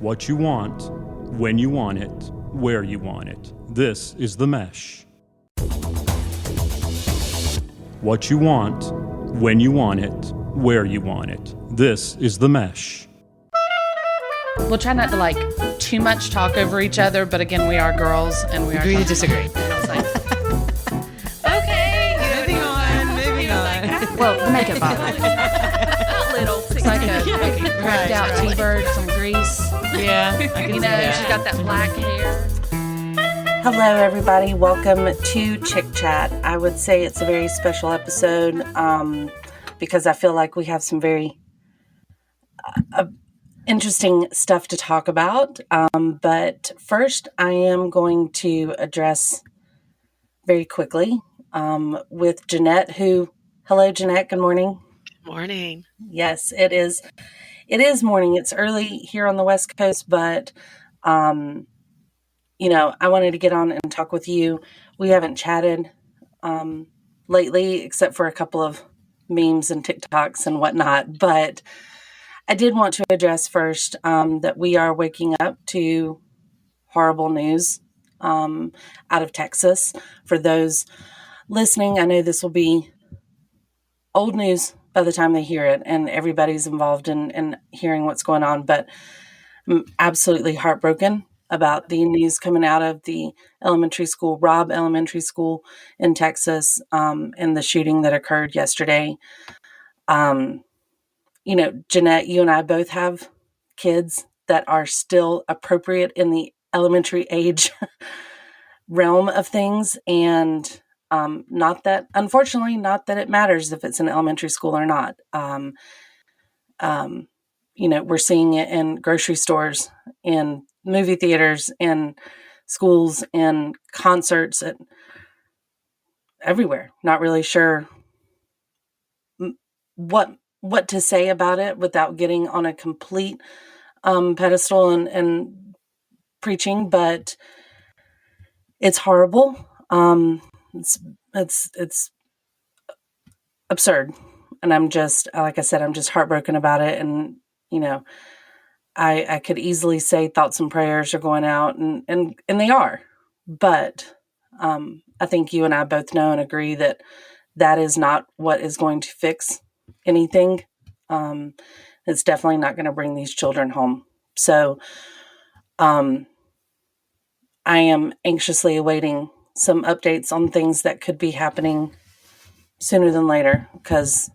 What you want, when you want it, where you want it. This is The Mesh. What you want, when you want it, where you want it. This is The Mesh. We'll try not to like too much talk over each other, but again, we are girls and we are agree to disagree. And I was like, Okay, moving on. well, the makeup bottle. Not little. It's like a cracked out T-bird, some grease. Yeah, I can You see know, that. she's got that black hair. Hello, everybody. Welcome to ChickChat. I would say it's a very special episode because I feel like we have some very interesting stuff to talk about. But first, I am going to address very quickly with Jeanette, hello, Jeanette. Good morning. Morning. Yes, it is. It is morning. It's early here on the West Coast, but I wanted to get on and talk with you. We haven't chatted lately, except for a couple of memes and TikToks and whatnot. But I did want to address first that we are waking up to horrible news out of Texas. For those listening, I know this will be old news by the time they hear it, and everybody's involved in hearing what's going on. But I'm absolutely heartbroken about the news coming out of the elementary school, Robb Elementary School in Texas, and the shooting that occurred yesterday. Jeanette, you and I both have kids that are still appropriate in the elementary age realm of things. And unfortunately, not that it matters if it's an elementary school or not. We're seeing it in grocery stores, in movie theaters, in schools, in concerts, everywhere. Not really sure what to say about it without getting on a complete pedestal and preaching, but it's horrible. It's absurd, and I'm just, like I said, I'm just heartbroken about it. And I could easily say thoughts and prayers are going out, and they are, but I think you and I both know and agree that that is not what is going to fix anything. It's definitely not going to bring these children home. So I am anxiously awaiting some updates on things that could be happening sooner than later, because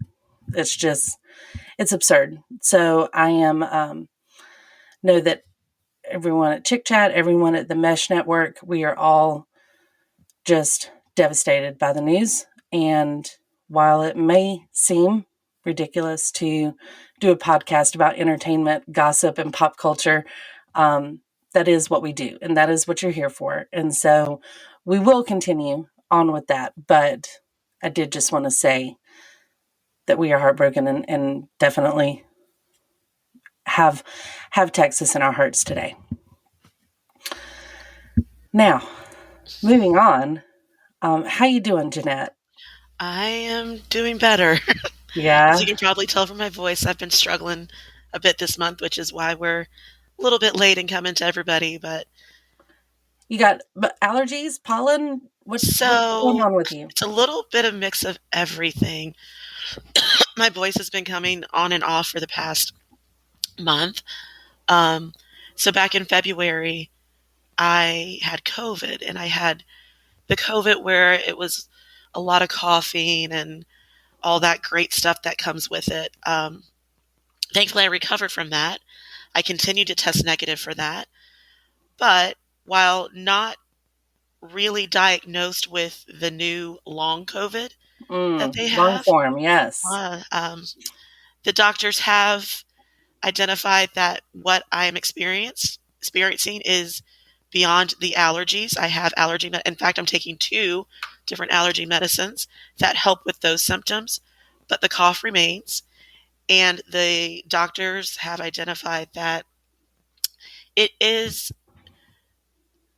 it's absurd. So I am know that everyone at ChickChat, everyone at the Mesh Network, we are all just devastated by the news. And while it may seem ridiculous to do a podcast about entertainment, gossip, and pop culture, that is what we do, and that is what you're here for. And so we will continue on with that. But I did just want to say that we are heartbroken and definitely have Texas in our hearts today. Now, moving on, how you doing, Jeanette? I am doing better. Yeah. As you can probably tell from my voice, I've been struggling a bit this month, which is why we're a little bit late in coming to everybody. But You got allergies, pollen? What's going on with you? It's a little bit of mix of everything. My voice has been coming on and off for the past month. So back in February, I had COVID, and I had the COVID where it was a lot of coughing and all that great stuff that comes with it. Thankfully, I recovered from that. I continued to test negative for that. But while not really diagnosed with the new long COVID that they have, long form, yes. The doctors have identified that what I am experiencing is beyond the allergies. I have allergy. In fact, I'm taking 2 different allergy medicines that help with those symptoms, but the cough remains. And the doctors have identified that it is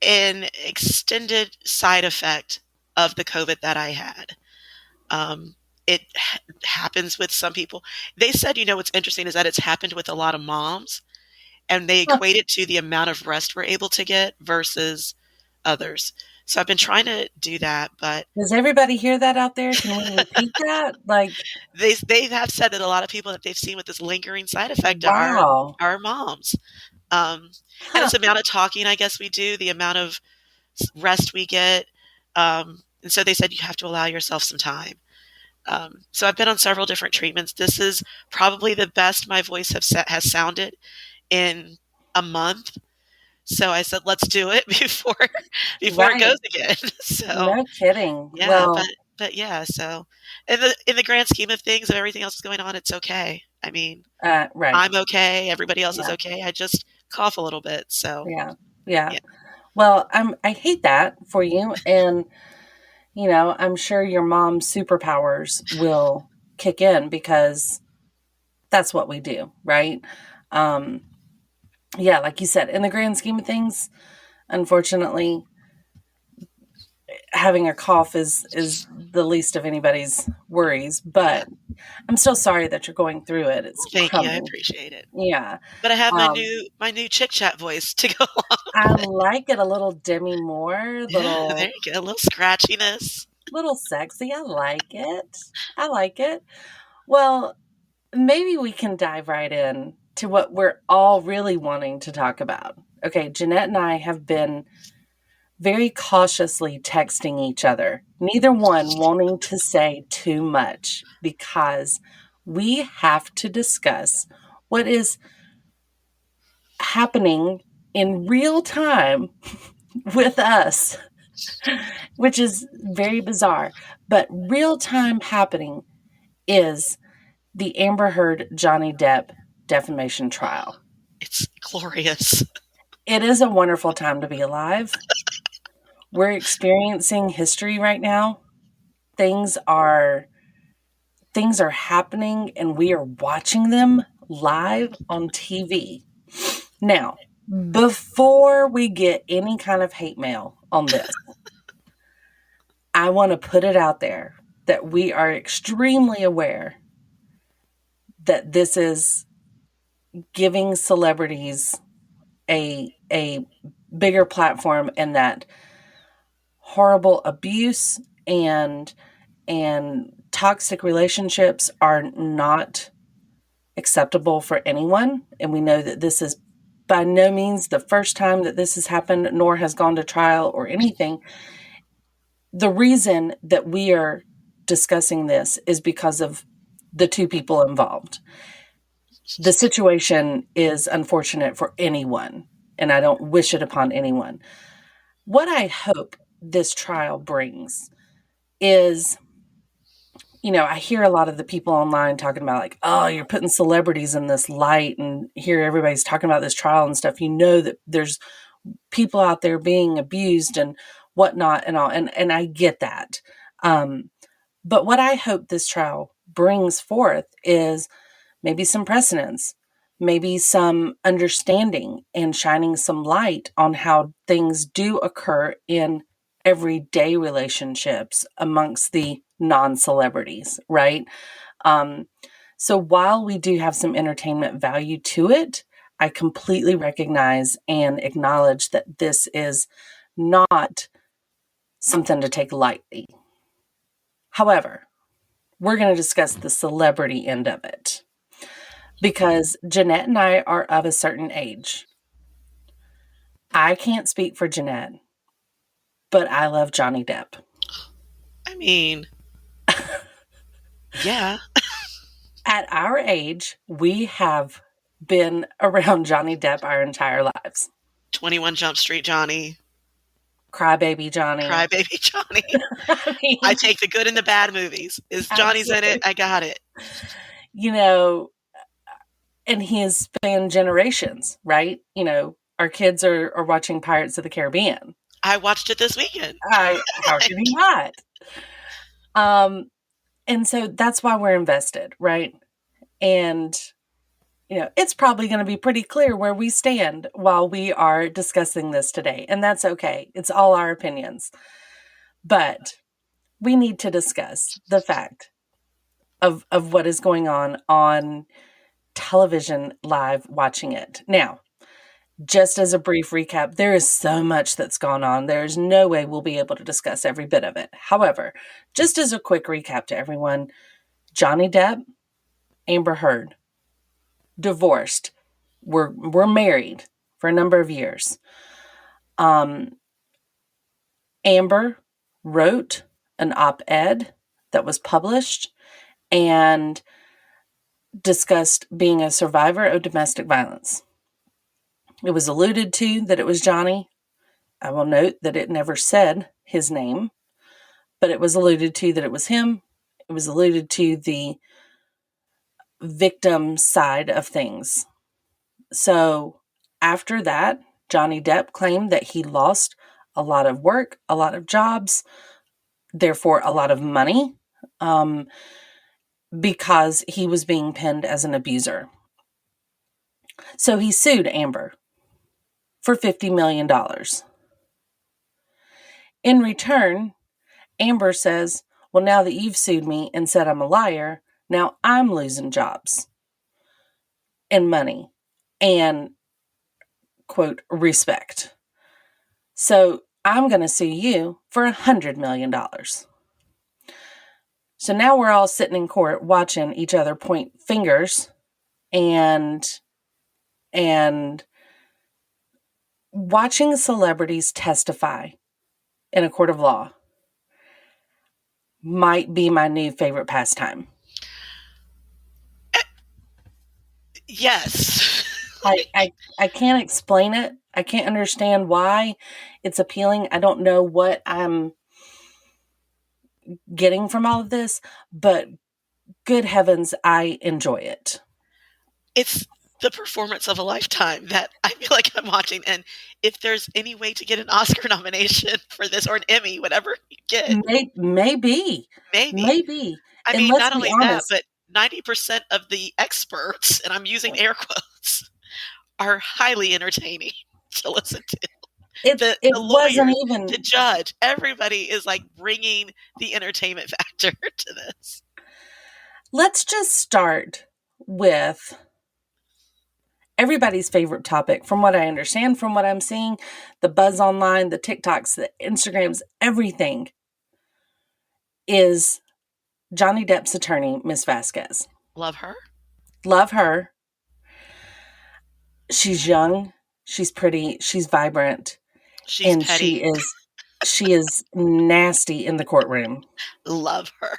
an extended side effect of the COVID that I had. It happens with some people. They said, what's interesting is that it's happened with a lot of moms. and they equate it to the amount of rest we're able to get versus others. So I've been trying to do that, but Does everybody hear that out there? Can we repeat that? Like, they have said that a lot of people that they've seen with this lingering side effect wow. are moms. And Huh. it's the amount of talking, I guess, we do, the amount of rest we get. And so they said you have to allow yourself some time. So I've been on several different treatments. This is probably the best my voice has sounded in a month. So I said, let's do it before it Right. goes again. So No kidding. yeah, Well, but yeah, so in the grand scheme of things, of everything else that's going on, it's okay. I mean, right. I'm okay. Everybody else is Yeah. okay. I just cough a little bit. So Yeah. Yeah. Yeah. Well, I hate that for you. And, you know, I'm sure your mom's superpowers will kick in because that's what we do, right? Yeah, like you said, in the grand scheme of things, unfortunately, having a cough is the least of anybody's worries. But I'm still sorry that you're going through it. It's Thank you. I coming. appreciate it. Yeah. But I have my Um, new ChickChat voice to go along I with it. like it a little Demi Moore, Yeah, there you go. A little scratchiness. little sexy. I like it. I like it. Well, maybe we can dive right in to what we're all really wanting to talk about. Okay, Jeanette and I have been very cautiously texting each other, neither one wanting to say too much because we have to discuss what is happening in real time with us, which is very bizarre. But real time happening is the Amber Heard Johnny Depp defamation trial. It's glorious. It is a wonderful time to be alive. We're experiencing history right now. Things are happening and we are watching them live on TV. Now, before we get any kind of hate mail on this, I want to put it out there that we are extremely aware that this is giving celebrities a bigger platform, and that horrible abuse and toxic relationships are not acceptable for anyone. And we know that this is by no means the first time that this has happened, nor has gone to trial or anything. The reason that we are discussing this is because of the two people involved. The situation is unfortunate for anyone, and I don't wish it upon anyone. What I hope this trial brings is, you know, I hear a lot of the people online talking about like, oh, you're putting celebrities in this light, and here everybody's talking about this trial and stuff. You know that there's people out there being abused and whatnot and all, and I get that. But what I hope this trial brings forth is maybe some precedence, maybe some understanding, and shining some light on how things do occur in everyday relationships amongst the non-celebrities, right? So while we do have some entertainment value to it, I completely recognize and acknowledge that this is not something to take lightly. However, we're going to discuss the celebrity end of it because Jeanette and I are of a certain age. I can't speak for Jeanette, but I love Johnny Depp. I mean, yeah. At our age, we have been around Johnny Depp our entire lives. 21 Jump Street Johnny. Crybaby Johnny. Crybaby Johnny. I mean, I take the good and the bad movies. Is Johnny's in it? I got it. You know, and he has spanned generations, right? You know, our kids are watching Pirates of the Caribbean. I watched it this weekend. How could he not? And so that's why we're invested, right? And, you know, it's probably going to be pretty clear where we stand while we are discussing this today. And that's okay. It's all our opinions. But we need to discuss the fact of what is going on television live watching it. Now, Just as a brief recap, there is so much that's gone on. There is no way we'll be able to discuss every bit of it. However, just as a quick recap to everyone, Johnny Depp, Amber Heard, divorced, were married for a number of years. Amber wrote an op-ed that was published and discussed being a survivor of domestic violence. It was alluded to that it was Johnny. I will note that it never said his name, but it was alluded to that it was him. It was alluded to the victim side of things. So after that, Johnny Depp claimed that he lost a lot of work, a lot of jobs, therefore a lot of money, because he was being pinned as an abuser. So he sued Amber for $50 million. In return, Amber says, well, now that you've sued me and said I'm a liar, now I'm losing jobs and money and, quote, respect. So I'm going to sue you for $100 million. So now we're all sitting in court watching each other point fingers and watching celebrities testify in a court of law might be my new favorite pastime. Yes. I can't explain it. I can't understand why it's appealing. I don't know what I'm getting from all of this, but good heavens, I enjoy it. It's the performance of a lifetime that I feel like I'm watching. And if there's any way to get an Oscar nomination for this or an Emmy, whatever you get. Maybe. I And mean, let's not be only honest, that, but 90% of the experts, and I'm using air quotes, are highly entertaining to listen to. The wasn't lawyers, even the judge, everybody is like bringing the entertainment factor to this. Let's just start with everybody's favorite topic, from what I understand, from what I'm seeing, the buzz online, the TikToks, the Instagrams, everything is Johnny Depp's attorney, Miss Vasquez. Love her. Love her. She's young, she's pretty, she's vibrant, She's and petty. she is nasty in the courtroom. Love her.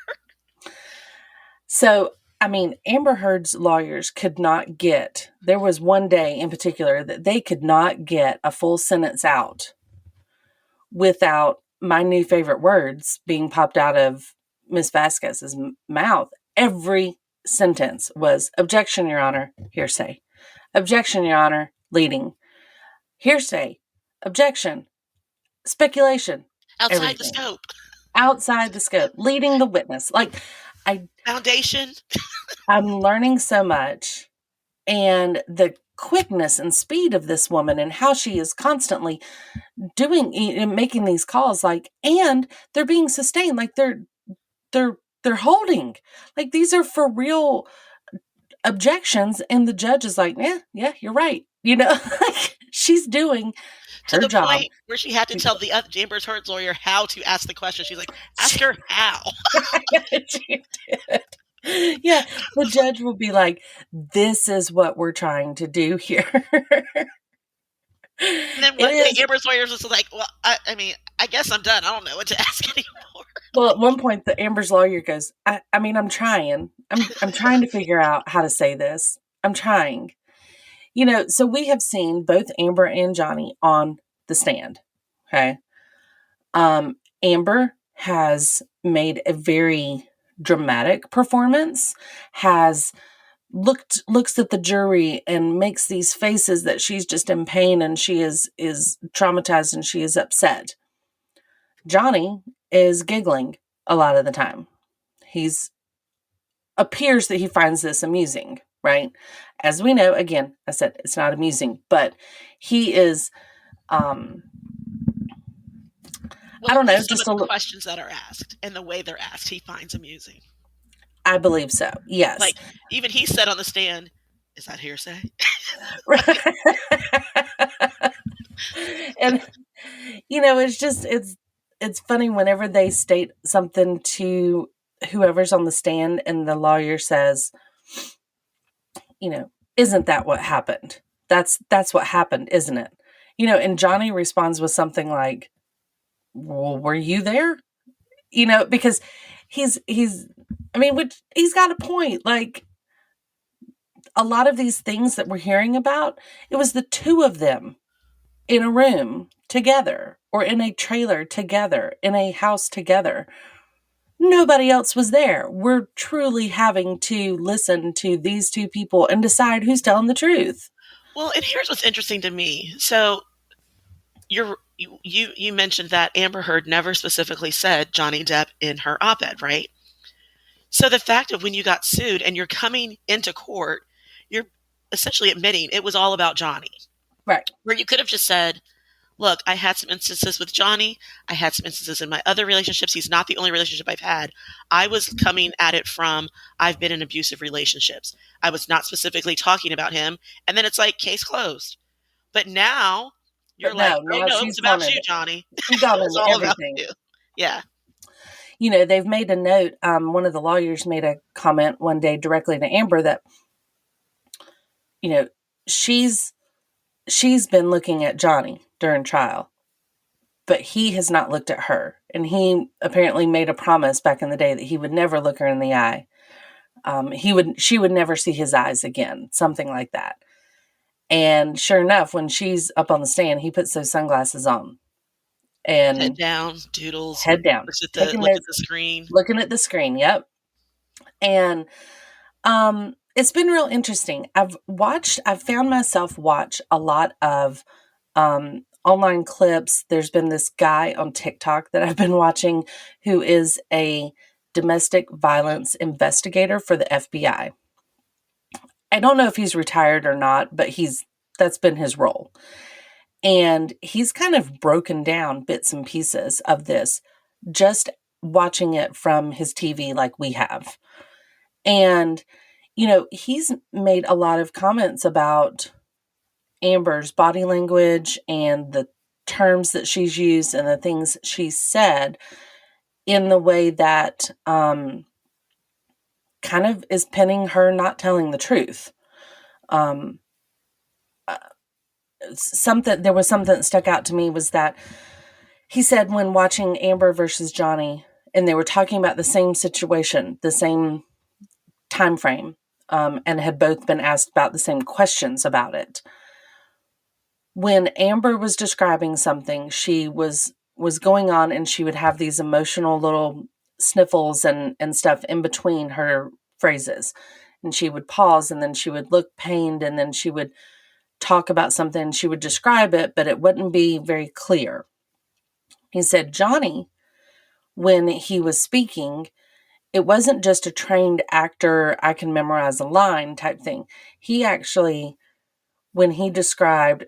So, I mean, Amber Heard's lawyers could not get, there was one day in particular that they could not get a full sentence out without my new favorite words being popped out of Miss Vasquez's mouth. Every sentence was, objection, Your Honor, hearsay. Objection, Your Honor, leading. Hearsay. Objection. Speculation. Outside everything. the scope. Outside the scope. Leading the witness. Foundation. I'm learning so much. And the quickness and speed of this woman and how she is constantly doing and making these calls, and they're being sustained, they're holding, these are for real objections, and the judge is like, yeah, you're right. She's doing her to the job. point where she had to tell the Amber Heard's lawyer how to ask the question. She's like, ask her how. She did. Yeah, the judge will be like, this is what we're trying to do here. And then one day Amber's lawyers was like, well, I mean, I guess I'm done. I don't know what to ask anymore. Well, at one point, the Amber's lawyer goes, I mean, I'm trying. I'm trying to figure out how to say this. I'm trying. So we have seen both Amber and Johnny on the stand. Okay. Amber has made a very dramatic performance, looks at the jury and makes these faces that she's just in pain and she is traumatized and she is upset. Johnny is giggling a lot of the time. Appears that he finds this amusing, right? As we know, again, I said it's not amusing, but he is, I don't know, just some of the questions that are asked and the way they're asked, he finds amusing. I believe so. Yes. Even he said on the stand, "Is that hearsay?" And it's funny whenever they state something to whoever's on the stand and the lawyer says, isn't that what happened? That's what happened, isn't it? And Johnny responds with something like, well, were you there? Because he's he's got a point. Like, a lot of these things that we're hearing about, it was the two of them in a room together, or in a trailer together, in a house together. Nobody else was there. We're truly having to listen to these two people and decide who's telling the truth. Well, and here's what's interesting to me. So you mentioned that Amber Heard never specifically said Johnny Depp in her op-ed, right? So the fact of when you got sued and you're coming into court, you're essentially admitting it was all about Johnny. Right. Where you could have just said, look, I had some instances with Johnny. I had some instances in my other relationships. He's not the only relationship I've had. I was coming at it from, I've been in abusive relationships. I was not specifically talking about him. And then it's like, case closed. But now you're like, no, it's about you, Johnny. She's on It's all about everything. you. Yeah. They've made a note. One of the lawyers made a comment one day directly to Amber that, she's been looking at Johnny during trial, but he has not looked at her. And he apparently made a promise back in the day that he would never look her in the eye. She would never see his eyes again, something like that. And sure enough, when she's up on the stand, he puts those sunglasses on. And head down, doodles. Head down. Looks at the screen. Looking at the screen, yep. And it's been real interesting. I've found myself watch a lot of online clips. There's been this guy on TikTok that I've been watching who is a domestic violence investigator for the FBI. I don't know if he's retired or not, but that's been his role. And he's kind of broken down bits and pieces of this, just watching it from his TV like we have. And, he's made a lot of comments about Amber's body language and the terms that she's used and the things she's said in the way that kind of is pinning her not telling the truth. There was something that stuck out to me was that he said when watching Amber versus Johnny, and they were talking about the same situation, the same time frame, and had both been asked about the same questions about it. When Amber was describing something, she was going on, and she would have these emotional little sniffles and stuff in between her phrases. And she would pause, and then she would look pained, and then she would talk about something, she would describe it, but it wouldn't be very clear. He said Johnny, when he was speaking, it wasn't just a trained actor, I can memorize a line type thing. He actually, when he described,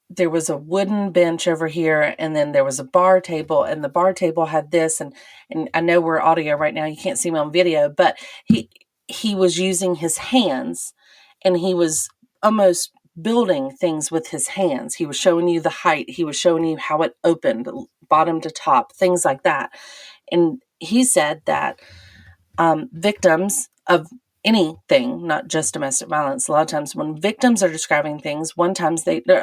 there was a wooden bench over here, and then there was a bar table, and the bar table had this, and I know we're audio right now, you can't see me on video, but he was using his hands, and he was almost building things with his hands. He was showing you the height. He was showing you how it opened, bottom to top, things like that. And he said that victims of anything, not just domestic violence, a lot of times when victims are describing things, a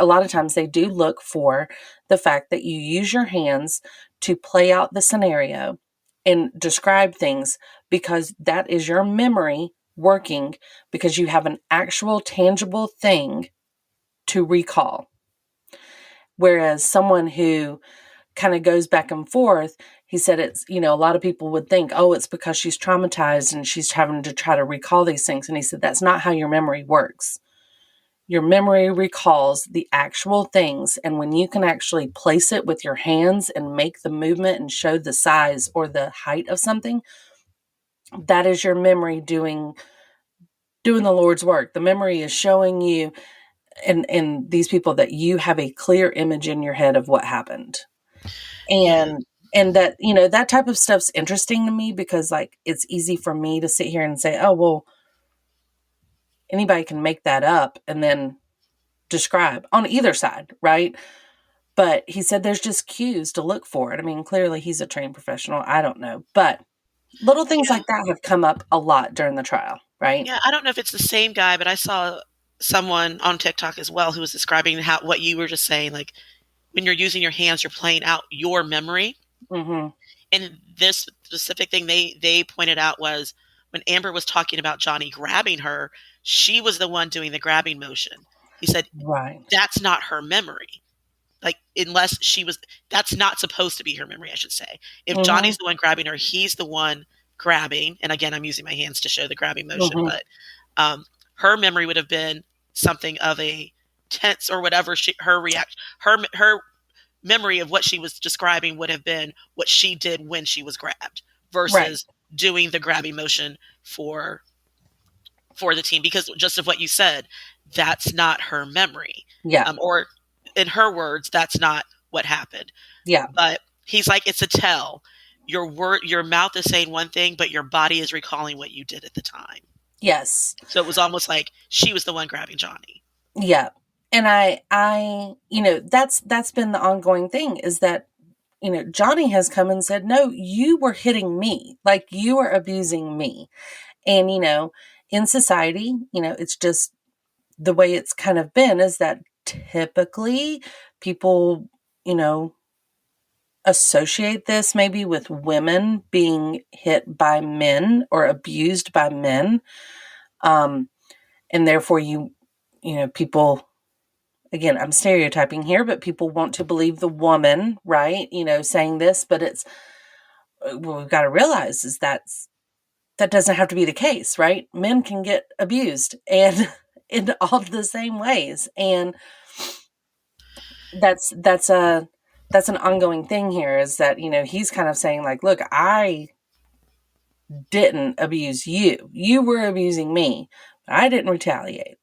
lot of times they do look for the fact that you use your hands to play out the scenario and describe things, because that is your memory working, because you have an actual tangible thing to recall. Whereas someone who kind of goes back and forth, he said it's, a lot of people would think, oh, it's because she's traumatized and she's having to try to recall these things. And he said, that's not how your memory works. Your memory recalls the actual things. And when you can actually place it with your hands and make the movement and show the size or the height of something, that is your memory doing the Lord's work. The memory is showing you and these people that you have a clear image in your head of what happened. And that, that type of stuff's interesting to me, because like, it's easy for me to sit here and say, oh, well, anybody can make that up and then describe on either side. Right. But he said there's just cues to look for it. I mean, clearly he's a trained professional. I don't know. But little things like that have come up a lot during the trial, right? Yeah, I don't know if it's the same guy, but I saw someone on TikTok as well who was describing what you were just saying, like when you're using your hands, you're playing out your memory. Mm-hmm. And this specific thing they pointed out was when Amber was talking about Johnny grabbing her, she was the one doing the grabbing motion. He said, Right. that's not her memory. Like, unless that's not supposed to be her memory, I should say. If Johnny's the one grabbing her, he's the one grabbing. And again, I'm using my hands to show the grabbing motion, but her memory would have been something of a tense or whatever her reaction, her memory of what she was describing would have been what she did when she was grabbed versus doing the grabbing motion for the team, because just of what you said, that's not her memory. Yeah. Or in her words, that's not what happened. Yeah. But he's like, it's a tell. Your mouth is saying one thing, but your body is recalling what you did at the time. Yes. So it was almost like she was the one grabbing Johnny. Yeah. And I, that's been the ongoing thing is that, Johnny has come and said, no, you were hitting me. Like you were abusing me. And, in society, it's just the way it's kind of been is that typically people, associate this maybe with women being hit by men or abused by men. And therefore people, again, I'm stereotyping here, but people want to believe the woman, right? Saying this, but it's, what we've got to realize is that doesn't have to be the case, right? Men can get abused and in all the same ways. And that's an ongoing thing here is that, he's kind of saying like, look, I didn't abuse you. You were abusing me. But I didn't retaliate.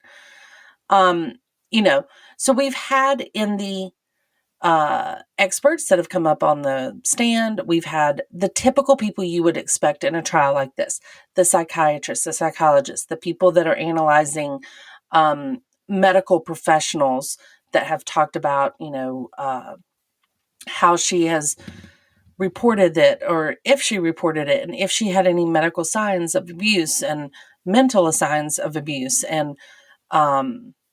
So we've had in the experts that have come up on the stand, we've had the typical people you would expect in a trial like this, the psychiatrists, the psychologists, the people that are analyzing medical professionals that have talked about, how she has reported it or if she reported it and if she had any medical signs of abuse and mental signs of abuse and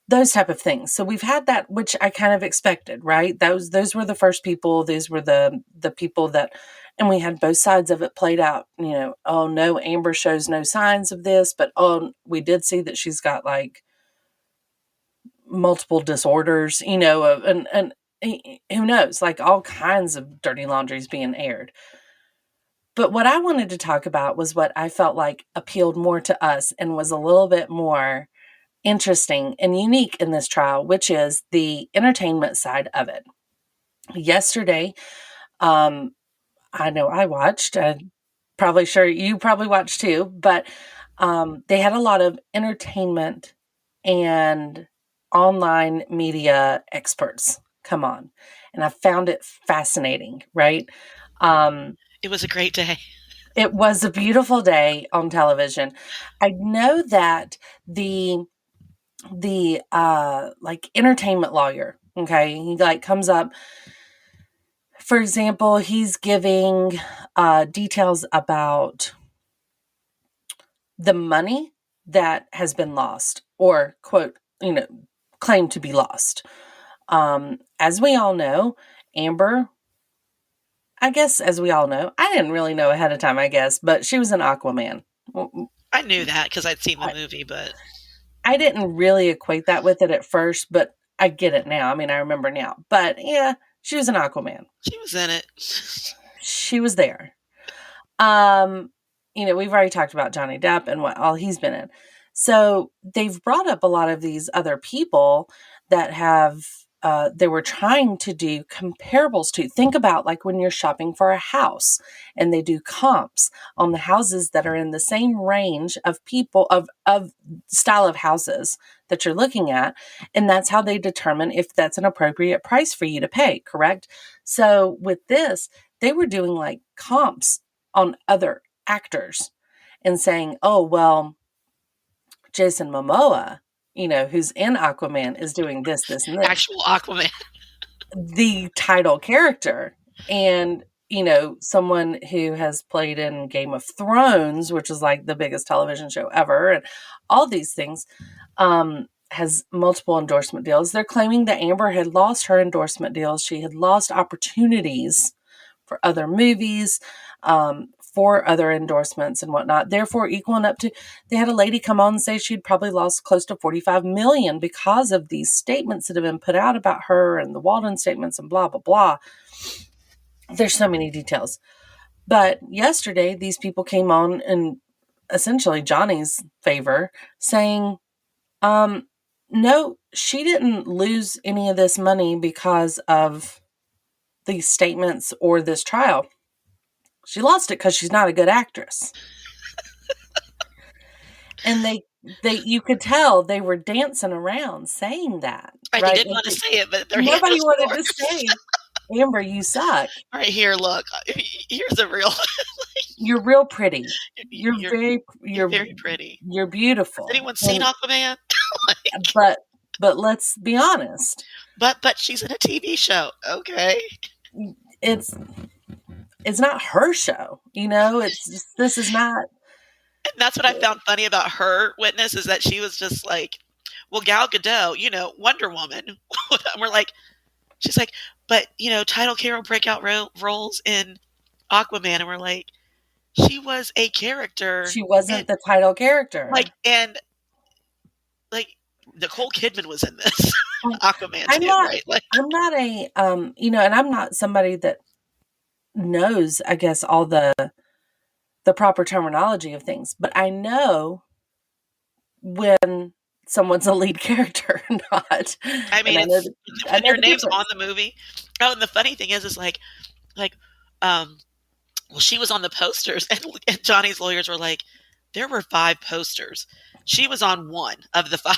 those type of things. So we've had that, which I kind of expected, right? Those were the first people. These were the people that, and we had both sides of it played out. Oh no, Amber shows no signs of this, but we did see that she's got like multiple disorders, and who knows, like all kinds of dirty laundries being aired. But what I wanted to talk about was what I felt like appealed more to us and was a little bit more interesting and unique in this trial, which is the entertainment side of it. Yesterday, I know I watched, probably sure you probably watched too, but they had a lot of entertainment and online media experts come on. And I found it fascinating, right? It was a great day. It was a beautiful day on television. I know that the like entertainment lawyer, okay, he like comes up, for example, he's giving details about the money that has been lost or quote, claimed to be lost. As we all know, Amber, I guess as we all know, I didn't really know ahead of time, I guess, but she was an Aquaman. I knew that because I'd seen the movie, but I didn't really equate that with it at first, but I get it now. I mean, I remember now. But yeah, she was an Aquaman. She was in it. She was there. We've already talked about Johnny Depp and what all he's been in. So they've brought up a lot of these other people that have, they were trying to do comparables to. Think about like when you're shopping for a house and they do comps on the houses that are in the same range of people of style of houses that you're looking at. And that's how they determine if that's an appropriate price for you to pay. Correct. So with this, they were doing like comps on other actors and saying, oh, well, Jason Momoa, who's in Aquaman is doing this, and this. Actual Aquaman. the title character. And, someone who has played in Game of Thrones, which is like the biggest television show ever, and all these things, has multiple endorsement deals. They're claiming that Amber had lost her endorsement deals. She had lost opportunities for other movies, for other endorsements and whatnot, therefore equaling up to, they had a lady come on and say she'd probably lost close to $45 million because of these statements that have been put out about her and the Walden statements and blah, blah, blah. There's so many details. But yesterday, these people came on in essentially Johnny's favor, saying, no, she didn't lose any of this money because of these statements or this trial. She lost it because she's not a good actress. And you could tell they were dancing around saying that. Right? They didn't want to say it, but their nobody hands wanted to say, Amber, you suck. Right here, look. Here's a real. You're real pretty. You're very pretty. You're beautiful. Has anyone seen Aquaman? But let's be honest. But she's in a TV show. Okay. It's not her show. It's just, this is not. And that's what I found funny about her witness, is that she was just like, well, Gal Gadot, Wonder Woman. And we're like, she's like, but, title Carol breakout roles in Aquaman. And we're like, she was a character. She wasn't the title character. And Nicole Kidman was in this Aquaman too, right? I'm not and I'm not somebody that knows, I guess, all the proper terminology of things, but I know when someone's a lead character or not. I mean, when your name's on the movie. Oh, and the funny thing is well, she was on the posters, and Johnny's lawyers were like, there were 5 posters. She was on 1 of the 5.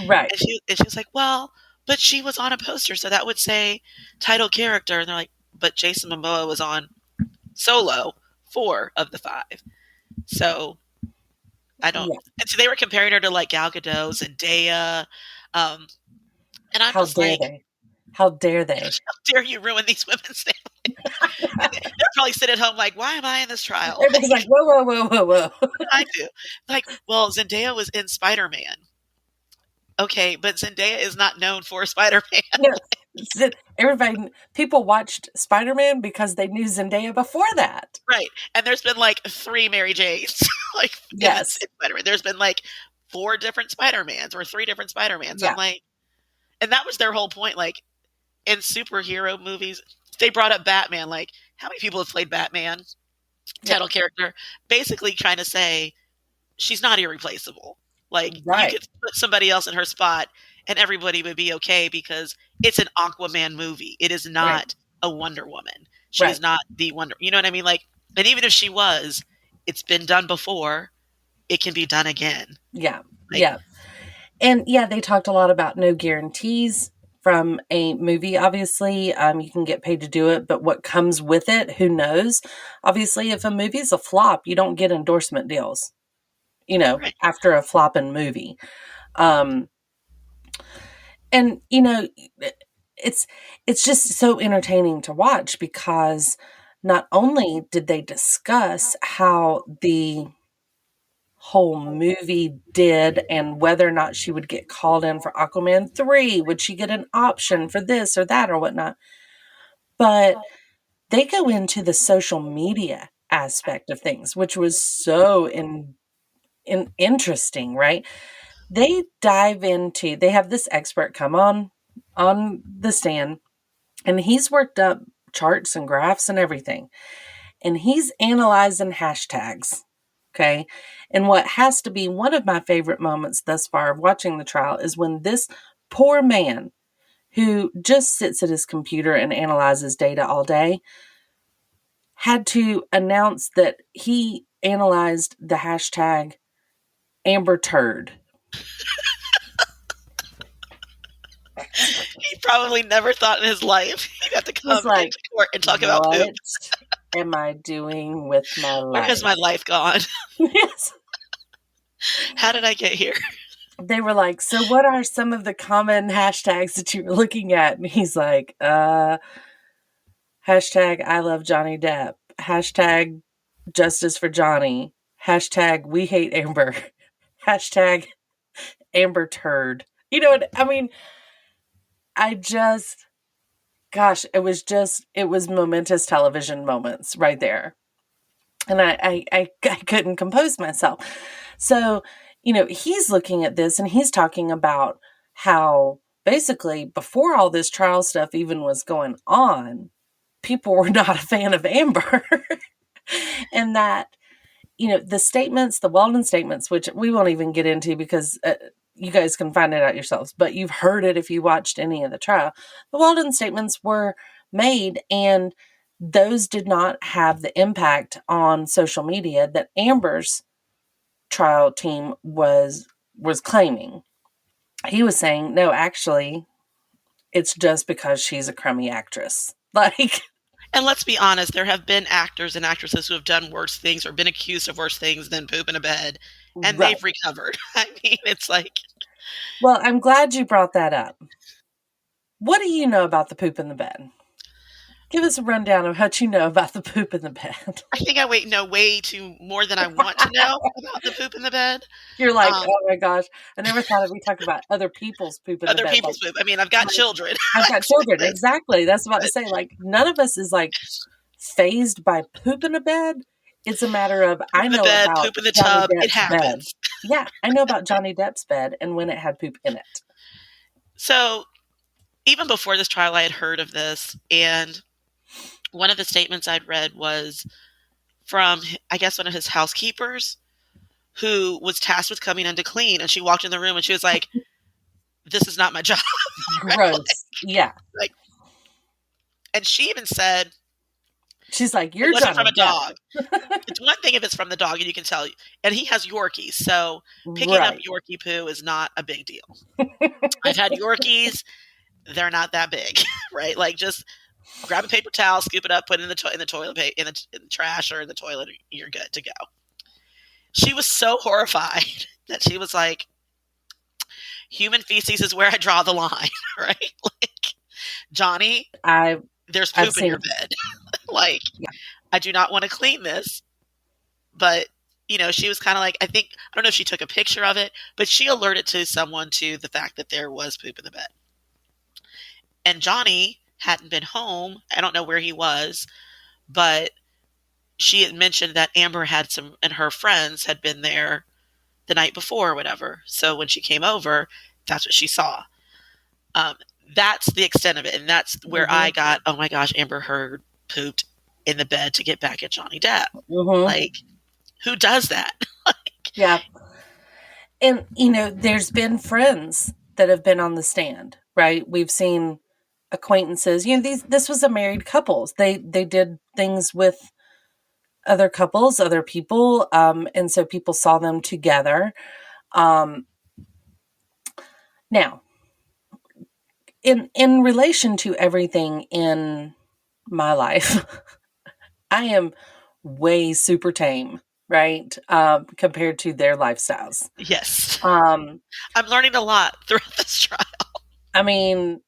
Right. And she was like, well, but she was on a poster, so that would say title character. And they're like, but Jason Momoa was on solo 4 of the 5. So I don't. Yeah. And so they were comparing her to like Gal Gadot, Zendaya, and I'm How just like, how dare they? How dare you ruin these women's names? They're probably sitting at home like, why am I in this trial? Everybody's like, whoa. What did I do? Like, well, Zendaya was in Spider-Man. Okay, but Zendaya is not known for Spider-Man. No, people watched Spider-Man because they knew Zendaya before that. Right. And there's been like 3 Mary Janes. Yes. In Spider-Man. There's been like 4 different Spider-Mans or 3 different Spider-Mans. Yeah. I'm like, and that was their whole point. Like, in superhero movies, they brought up Batman. Like, how many people have played Batman? Title character. Basically trying to say she's not irreplaceable. Like, right. You could put somebody else in her spot and everybody would be okay because it's an Aquaman movie. It is not a Wonder Woman. She is not the Wonder. You know what I mean? Like, and even if she was, it's been done before. It can be done again. Yeah. And they talked a lot about no guarantees from a movie. Obviously, you can get paid to do it, but what comes with it, who knows? Obviously, if a movie is a flop, you don't get endorsement deals, after a flopping movie. And, it's just so entertaining to watch because not only did they discuss how the whole movie did and whether or not she would get called in for Aquaman 3, would she get an option for this or that or whatnot, but they go into the social media aspect of things, which was so interesting, right? They have this expert come on the stand, and he's worked up charts and graphs and everything, and he's analyzing hashtags. Okay. And what has to be one of my favorite moments thus far of watching the trial is when this poor man who just sits at his computer and analyzes data all day had to announce that he analyzed the hashtag Amber Turd. He probably never thought in his life he'd have to come into court and talk about poop. What am I doing with my life? Where has my life gone? Yes. How did I get here? they were like, so what are some of the common hashtags that you were looking at? And he's like, hashtag I love Johnny Depp, hashtag justice for Johnny, hashtag we hate Amber, hashtag Amber turd. You know what I mean? I just, gosh, it was momentous television moments right there. And I couldn't compose myself. So, he's looking at this and he's talking about how basically before all this trial stuff even was going on, people were not a fan of Amber. And that, the statements, the Walden statements, which we won't even get into because you guys can find it out yourselves, but you've heard it if you watched any of the trial. The Walden statements were made, and those did not have the impact on social media that Amber's trial team was claiming. He was saying, no, actually, it's just because she's a crummy actress. Like, And let's be honest, there have been actors and actresses who have done worse things or been accused of worse things than poop in a bed, and right. they've recovered. I mean, it's like, Well, I'm glad you brought that up. What do you know about the poop in the bed? Give us a rundown of what you know about the poop in the bed. I think I know way too more than I want to know about the poop in the bed. You're like, oh my gosh, I never thought we talk about other people's poop in the bed. Other people's poop. I mean, I've got children. I've got children. Exactly. That's about to say, like, none of us is like phased by poop in a bed. It's a matter of I know about poop in the Johnny tub. Depp's It happens. bed. Yeah, I know about Johnny Depp's bed and when it had poop in it. So even before this trial, I had heard of this, and one of the statements I'd read was from, I guess, one of his housekeepers who was tasked with coming in to clean, and she walked in the room and she was like, "This is not my job." Right? Gross. Yeah. Like, and she even said, she's like, "You're wasn't from a dog." It's one thing if it's from the dog, and you can tell. And he has Yorkies, so picking up Yorkie poo is not a big deal. I've had Yorkies; they're not that big, right? Like, just grab a paper towel, scoop it up, put it in the toilet, in the trash or in the toilet. You're good to go. She was so horrified that she was like, "Human feces is where I draw the line," right? Like, Johnny, there's poop in your bed. Like, yeah. I do not want to clean this. But, she was kind of like, I don't know if she took a picture of it, but she alerted someone to the fact that there was poop in the bed. And Johnny hadn't been home. I don't know where he was, but she had mentioned that Amber and her friends had been there the night before or whatever. So when she came over, that's what she saw. That's the extent of it. And that's where I got, oh my gosh, Amber Heard pooped in the bed to get back at Johnny Depp. Mm-hmm. Like, who does that? Yeah. And, there's been friends that have been on the stand, right? We've seen acquaintances. This was a married couples. They did things with other couples, other people, and so people saw them together. Now, in relation to everything in my life, I am way super tame, right? Compared to their lifestyles. Yes. I'm learning a lot throughout this trial. I mean,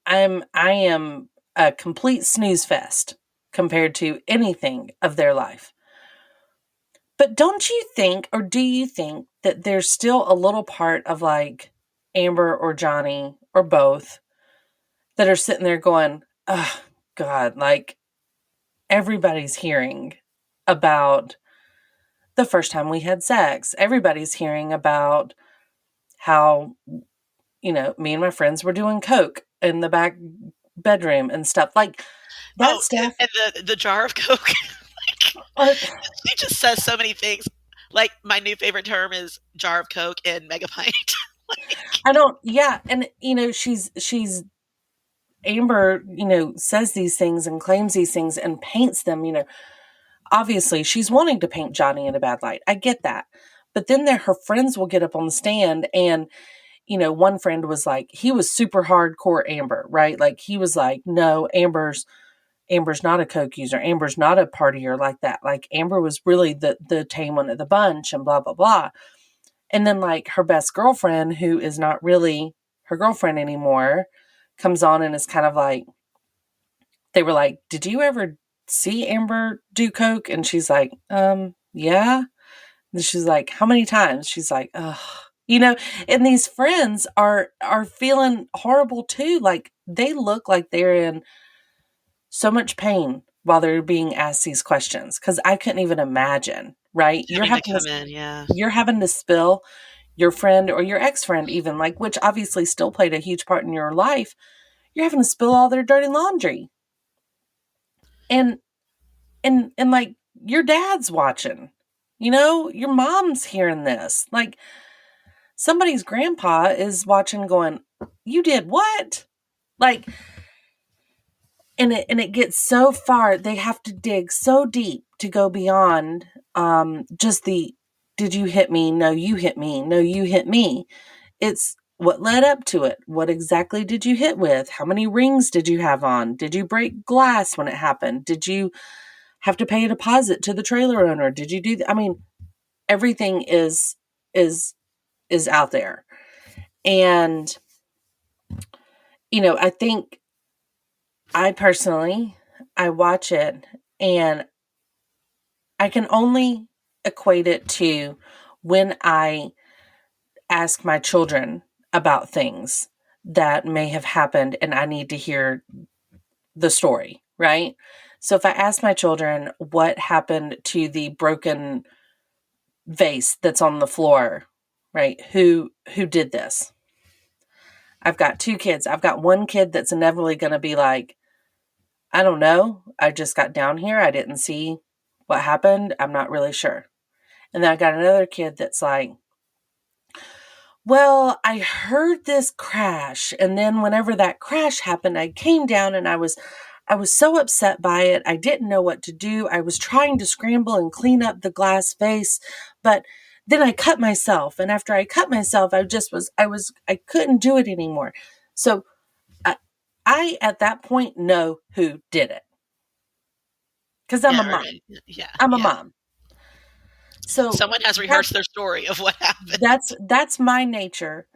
I am a complete snooze fest compared to anything of their life. But don't you think, or do you think that there's still a little part of like Amber or Johnny or both that are sitting there going, oh God, like everybody's hearing about the first time we had sex. Everybody's hearing about how, me and my friends were doing coke in the back bedroom and stuff like that stuff. And the jar of coke. She just says so many things. Like, my new favorite term is jar of coke and megapint. I don't, yeah. And, she's Amber, says these things and claims these things and paints them, obviously she's wanting to paint Johnny in a bad light. I get that. But then her friends will get up on the stand and, one friend was like, he was super hardcore Amber, right? Like, he was like, no, Amber's not a coke user. Amber's not a partier like that. Like, Amber was really the tame one of the bunch and blah, blah, blah. And then like her best girlfriend, who is not really her girlfriend anymore, comes on and is kind of like, they were like, did you ever see Amber do coke? And she's like, yeah. And she's like, how many times? She's like, ugh. And these friends are feeling horrible too. Like they look like they're in so much pain while they're being asked these questions. Cause I couldn't even imagine, right? You're having to spill your friend or your ex-friend even, like, which obviously still played a huge part in your life. You're having to spill all their dirty laundry. And like your dad's watching, your mom's hearing this. Like somebody's grandpa is watching going, you did what? Like, and it gets so far, they have to dig so deep to go beyond just the, did you hit me? No, you hit me. No, you hit me. It's what led up to it. What exactly did you hit with? How many rings did you have on? Did you break glass when it happened? Did you have to pay a deposit to the trailer owner? Did you do that? I mean, everything is out there. And, I think I personally, I watch it and I can only equate it to when I ask my children about things that may have happened and I need to hear the story, right? So if I ask my children what happened to the broken vase that's on the floor, right? Who did this? I've got 2 kids. I've got one kid that's inevitably going to be like, I don't know. I just got down here. I didn't see what happened. I'm not really sure. And then I got another kid that's like, well, I heard this crash. And then whenever that crash happened, I came down and I was so upset by it. I didn't know what to do. I was trying to scramble and clean up the glass vase, but then I cut myself. And after I cut myself, I couldn't do it anymore. So I at that point know who did it. Because I'm a mom. Yeah. I'm a mom. So someone has rehearsed their story of what happened. That's my nature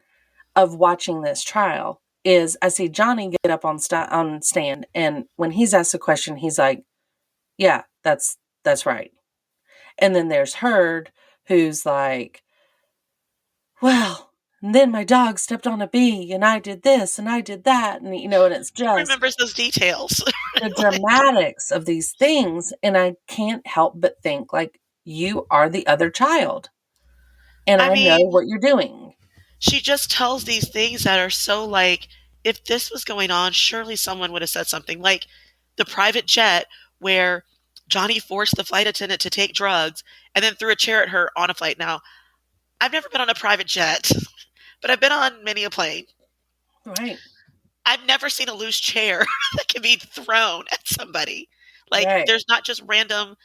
of watching this trial. Is I see Johnny get up on stand, and when he's asked a question, he's like, "Yeah, that's right." And then there's Heard, who's like, "Well, and then my dog stepped on a bee, and I did this, and I did that," and and it's just remembers those details, the dramatics of these things, and I can't help but think like you are the other child, and I know what you're doing. She just tells these things that are so like, if this was going on, surely someone would have said something. Like the private jet where Johnny forced the flight attendant to take drugs and then threw a chair at her on a flight. Now, I've never been on a private jet, but I've been on many a plane. Right. I've never seen a loose chair that can be thrown at somebody. Like there's not just random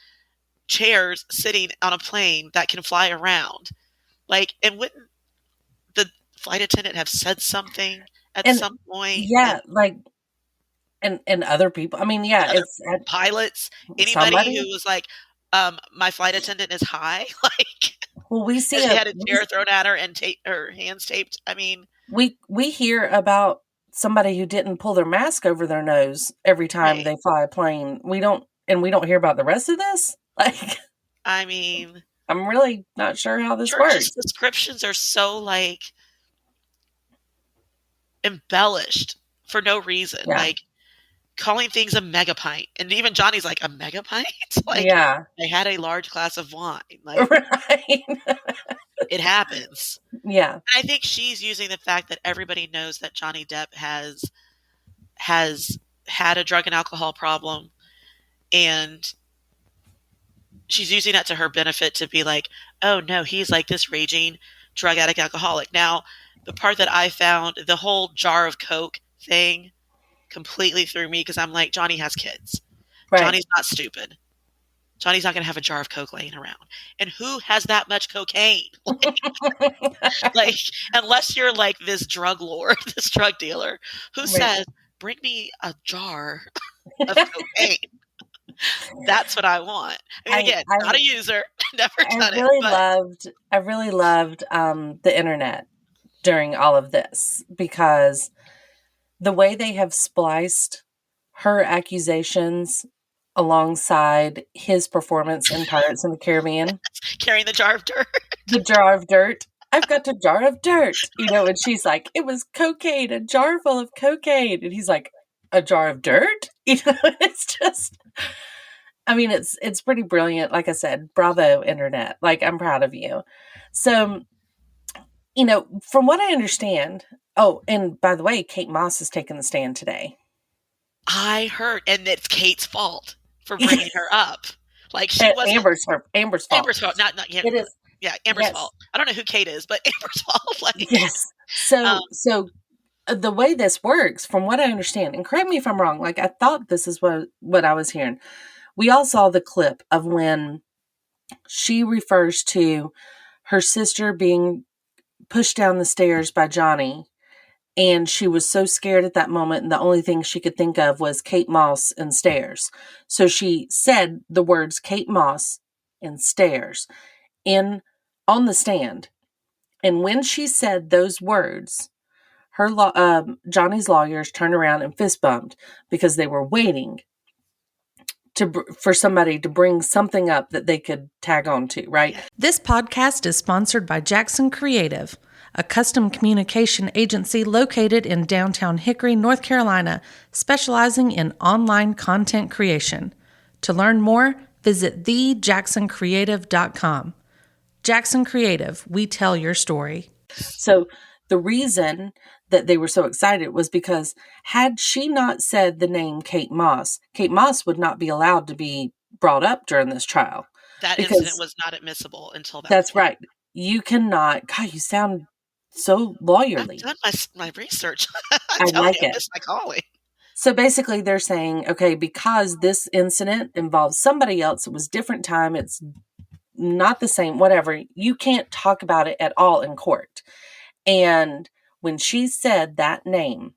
chairs sitting on a plane that can fly around. Like, and wouldn't the flight attendant have said something at some point? Yeah, and other people. I mean, yeah, it's pilots. Anybody who was like, my flight attendant is high. Like, well, we see she had a chair thrown at her and her hands taped. I mean, we hear about somebody who didn't pull their mask over their nose every time they fly a plane. We don't hear about the rest of this. Like, I mean, I'm really not sure how this works. Descriptions are so like embellished for no reason. Yeah. Like calling things a megapint, and even Johnny's like, a megapint? Like, yeah, they had a large glass of wine. Like, right. It happens. Yeah, and I think she's using the fact that everybody knows that Johnny Depp has had a drug and alcohol problem, and she's using that to her benefit to be like, oh no, he's like this raging drug addict alcoholic. Now, the part that I found, the whole jar of Coke thing completely threw me, because I'm like, Johnny has kids. Right. Johnny's not stupid. Johnny's not going to have a jar of Coke laying around. And who has that much cocaine? Like, unless you're like this drug lord, this drug dealer, who says, bring me a jar of cocaine. That's what I want. I mean, again, not a user, never done it, but I really loved the internet during all of this, because the way they have spliced her accusations alongside his performance in Pirates in the Caribbean, carrying the jar of dirt. the jar of dirt. I've got a jar of dirt, and she's like, it was cocaine, a jar full of cocaine. And he's like, a jar of dirt? It's just, I mean, it's pretty brilliant. Like I said, bravo, internet. Like, I'm proud of you. So, from what I understand, oh, and by the way, Kate Moss has taken the stand today. I heard, and it's Kate's fault for bringing her up. Like, she wasn't Amber's fault. Amber's fault, not It is. Yeah, Amber's Yes. fault. I don't know who Kate is, but Amber's fault. Like, Yes. So the way this works, from what I understand, and correct me if I'm wrong, like I thought this is what I was hearing. We all saw the clip of when she refers to her sister being pushed down the stairs by Johnny, and she was so scared at that moment, and the only thing she could think of was Kate Moss and stairs. So she said the words Kate Moss and stairs on the stand. And when she said those words, Johnny's lawyers turned around and fist bumped, because they were waiting for somebody to bring something up that they could tag on to, right? This podcast is sponsored by Jackson Creative, a custom communication agency located in downtown Hickory, North Carolina, specializing in online content creation. To learn more, visit thejacksoncreative.com. Jackson Creative, we tell your story. So the reason that they were so excited was because had she not said the name Kate Moss would not be allowed to be brought up during this trial. That incident was not admissible until that That's point. right. You cannot. God, you sound so lawyerly. I've done my research. I like it. It's my calling. So basically they're saying, okay, because this incident involves somebody else, it was different time, it's not the same, whatever, you can't talk about it at all in court. And when she said that name,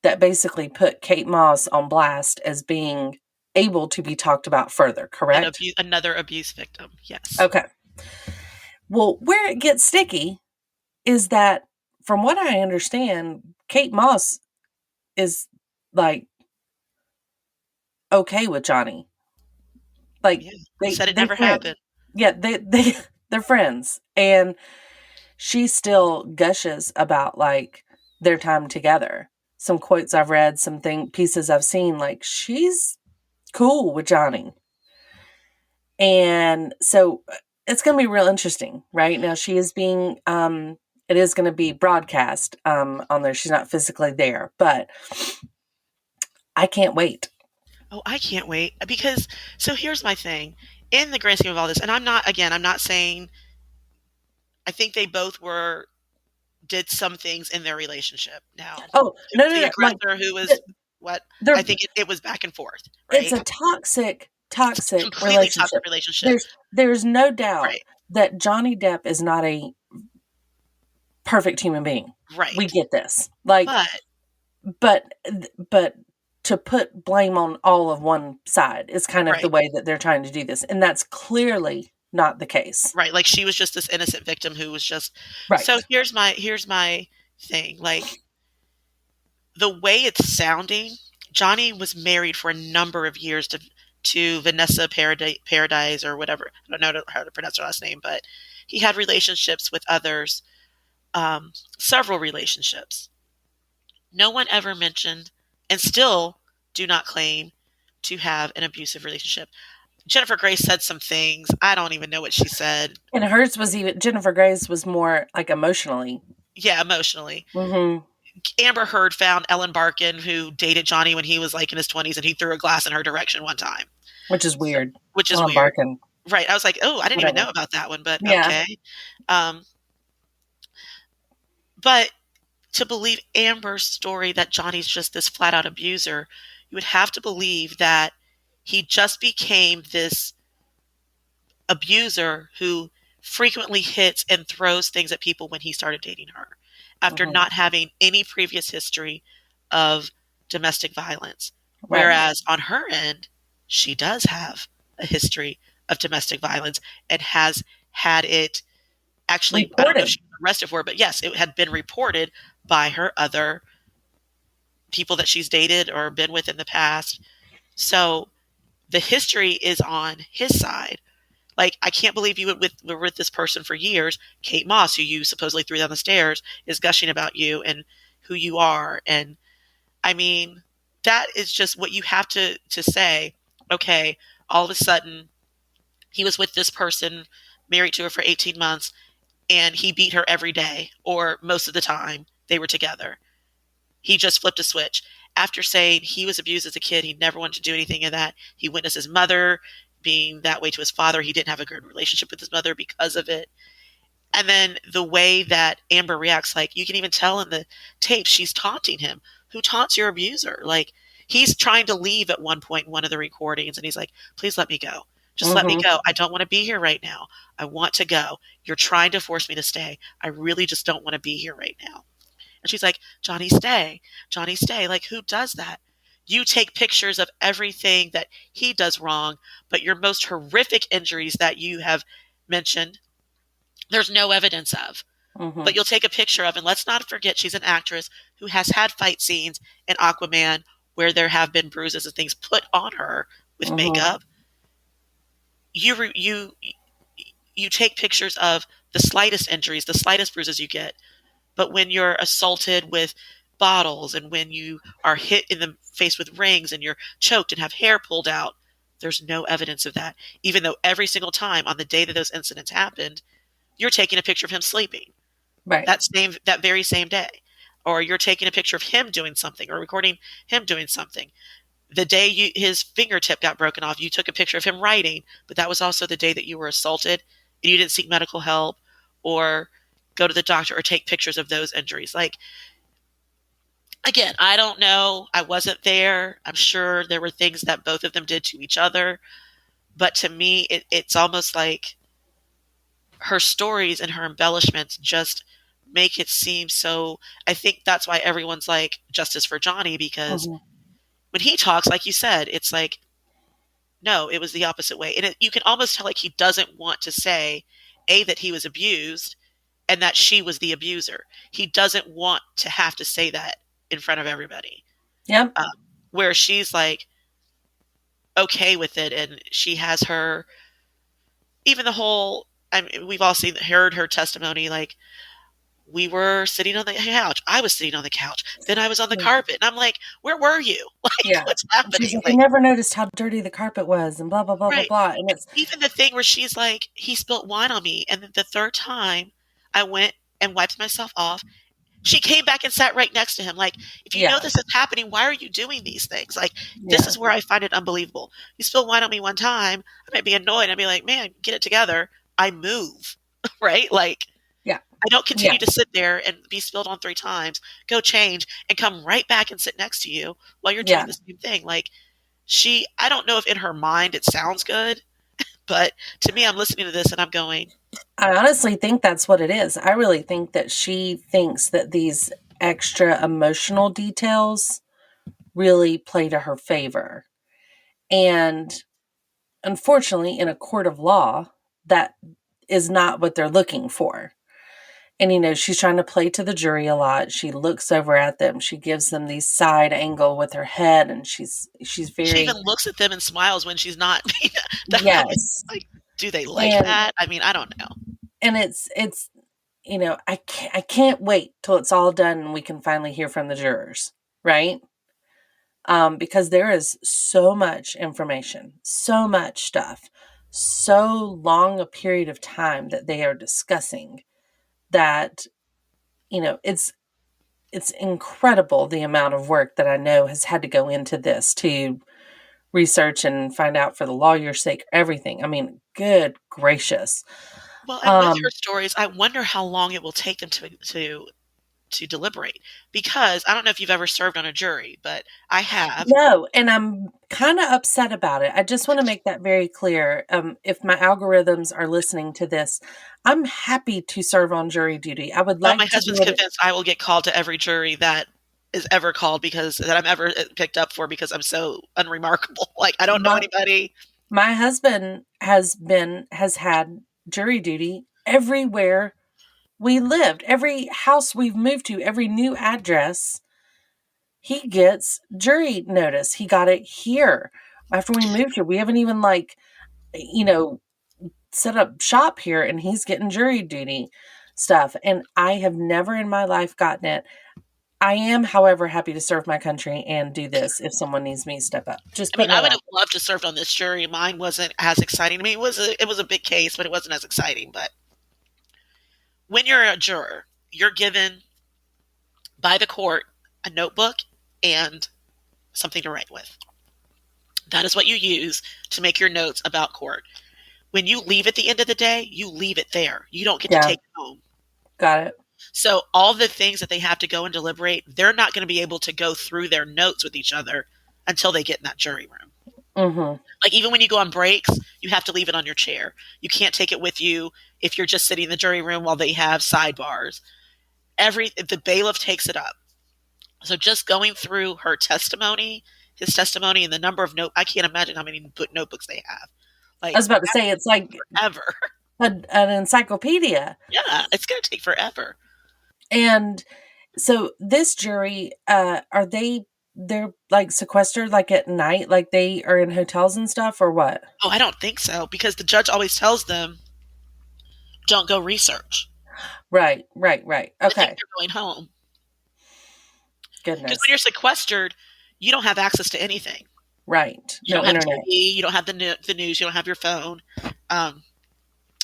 that basically put Kate Moss on blast as being able to be talked about further, correct? Another abuse victim, yes. Okay. Well, where it gets sticky is that, from what I understand, Kate Moss is like okay with Johnny. Like, Yeah. they said it never happened. Yeah, they're friends, and she still gushes about like their time together. Some quotes I've read, pieces I've seen, like she's cool with Johnny. And so it's going to be real interesting, right? Now she is being, it is going to be broadcast on there. She's not physically there, but I can't wait. Oh, I can't wait, because, so here's my thing. In the grand scheme of all this, and I'm not saying, I think they both did some things in their relationship. Now, the aggressor who was what? I think it was back and forth. Right? It's a toxic completely relationship. toxic relationship. There's no doubt that Johnny Depp is not a perfect human being. Right. We get this. Like, but to put blame on all of one side is kind of the way that they're trying to do this, and that's clearly not the case. Right. Like, she was just this innocent victim who was just right. So here's my thing. Like, the way it's sounding, Johnny was married for a number of years to Vanessa Paradise or whatever. I don't know how to pronounce her last name, but he had relationships with others, several relationships. No one ever mentioned, and still do not claim, to have an abusive relationship. Jennifer Grace said some things. I don't even know what she said. And hers was Jennifer Grace was more like emotionally. Yeah, emotionally. Mm-hmm. Amber Heard found Ellen Barkin, who dated Johnny when he was like in his 20s, and he threw a glass in her direction one time. Which is weird. Ellen Barkin. Right. I was like, oh, I didn't even know about that one, but yeah. Okay. But to believe Amber's story that Johnny's just this flat out abuser, you would have to believe that he just became this abuser who frequently hits and throws things at people when he started dating her, after not having any previous history of domestic violence. Right. Whereas on her end, she does have a history of domestic violence and has had it actually, I don't know if Reported. she was arrested for it, but yes, it had been reported by her other people that she's dated or been with in the past. So the history is on his side. Like, I can't believe you were with this person for years. Kate Moss, who you supposedly threw down the stairs, is gushing about you and who you are. And I mean, that is just what you have to say. Okay, all of a sudden, he was with this person, married to her for 18 months, and he beat her every day, or most of the time they were together. He just flipped a switch. After saying he was abused as a kid, he never wanted to do anything of that. He witnessed his mother being that way to his father. He didn't have a good relationship with his mother because of it. And then the way that Amber reacts, like, you can even tell in the tape, she's taunting him. Who taunts your abuser? Like, he's trying to leave at one point in one of the recordings, and he's like, please let me go. Just let me go. I don't want to be here right now. I want to go. You're trying to force me to stay. I really just don't want to be here right now. And she's like, Johnny, stay. Johnny, stay. Like, who does that? You take pictures of everything that he does wrong, but your most horrific injuries that you have mentioned, there's no evidence of. But you'll take a picture of, and let's not forget she's an actress who has had fight scenes in Aquaman where there have been bruises and things put on her with makeup. You take pictures of the slightest injuries, the slightest bruises you get. But when you're assaulted with bottles and when you are hit in the face with rings and you're choked and have hair pulled out, there's no evidence of that. Even though every single time on the day that those incidents happened, you're taking a picture of him sleeping. Right. That very same day. Or you're taking a picture of him doing something or recording him doing something. The day his fingertip got broken off, you took a picture of him writing, but that was also the day that you were assaulted and you didn't seek medical help or go to the doctor or take pictures of those injuries. Like, again, I don't know. I wasn't there. I'm sure there were things that both of them did to each other. But to me, it's almost like her stories and her embellishments just make it seem so. I think that's why everyone's like, justice for Johnny, because when he talks, like you said, it's like, no, it was the opposite way. And you can almost tell like he doesn't want to say, A, that he was abused and that she was the abuser. He doesn't want to have to say that in front of everybody. Yeah. Where she's like okay with it, and she has her, even the whole, I mean, we've all heard her testimony, like, we were sitting on the couch. I was sitting on the couch. Then I was on the carpet. And I'm like, where were you? Like, what's happening? She's like, I never noticed how dirty the carpet was and blah, blah, blah, blah, blah. And it's even the thing where she's like, he spilt wine on me. And then the third time I went and wiped myself off, she came back and sat right next to him. Like, if you know this is happening, why are you doing these things? Like, this is where I find it unbelievable. You spilled wine on me one time, I might be annoyed. I'd be like, man, get it together. I move, right? Like, I don't continue to sit there and be spilled on 3 times, go change, and come right back and sit next to you while you're doing the same thing. Like, I don't know if in her mind it sounds good, but to me, I'm listening to this and I'm going, I honestly think that's what it is. I really think that she thinks that these extra emotional details really play to her favor. And unfortunately, in a court of law, that is not what they're looking for. And, she's trying to play to the jury a lot. She looks over at them. She gives them these side angle with her head, and she's very. She even looks at them and smiles when she's not. Yes. Like, do they like that? I mean, I don't know. And it's I can't wait till it's all done and we can finally hear from the jurors, right? Because there is so much information, so much stuff, so long a period of time that they are discussing that, it's incredible the amount of work that I know has had to go into this to research and find out for the lawyer's sake, everything. I mean, good gracious. Well, and with her stories, I wonder how long it will take them to deliberate, because I don't know if you've ever served on a jury, but I have. No, and I'm kind of upset about it. I just want to make that very clear. If my algorithms are listening to this, I'm happy to serve on jury duty. I would like my to husband's convinced I will get called to every jury that is ever called that I'm ever picked up for because I'm so unremarkable. Like, I don't know My, anybody. my husband has had jury duty everywhere we lived, every house we've moved to, every new address. He gets jury notice. He got it here after we moved here. We haven't even set up shop here, and he's getting jury duty stuff. And I have never in my life gotten it. I am, however, happy to serve my country and do this if someone needs me to step up. Just I mean, putting I it would out. have loved to serve on this jury. Mine wasn't as exciting to me. It was a big case, but it wasn't as exciting. But when you're a juror, you're given by the court a notebook and something to write with. That is what you use to make your notes about court. When you leave at the end of the day, you leave it there. You don't get to Yeah, take it home. got it. So all the things that they have to go and deliberate, they're not going to be able to go through their notes with each other until they get in that jury room. Mm-hmm. Like, even when you go on breaks, you have to leave it on your chair. You can't take it with you if you're just sitting in the jury room while they have sidebars. The bailiff takes it up. So just going through his testimony, and the number of I can't imagine how many notebooks they have. Like, I was about to say, it's like forever. an encyclopedia. Yeah, it's going to take forever. And so this jury, they're like sequestered like at night, like they are in hotels and stuff, or what? Oh, I don't think so, because the judge always tells them, don't go research. Right. I think Okay. they're going home. Because Goodness. when you're sequestered, you don't have access to anything. Right. You No don't have internet. TV, you don't have the news, you don't have your phone.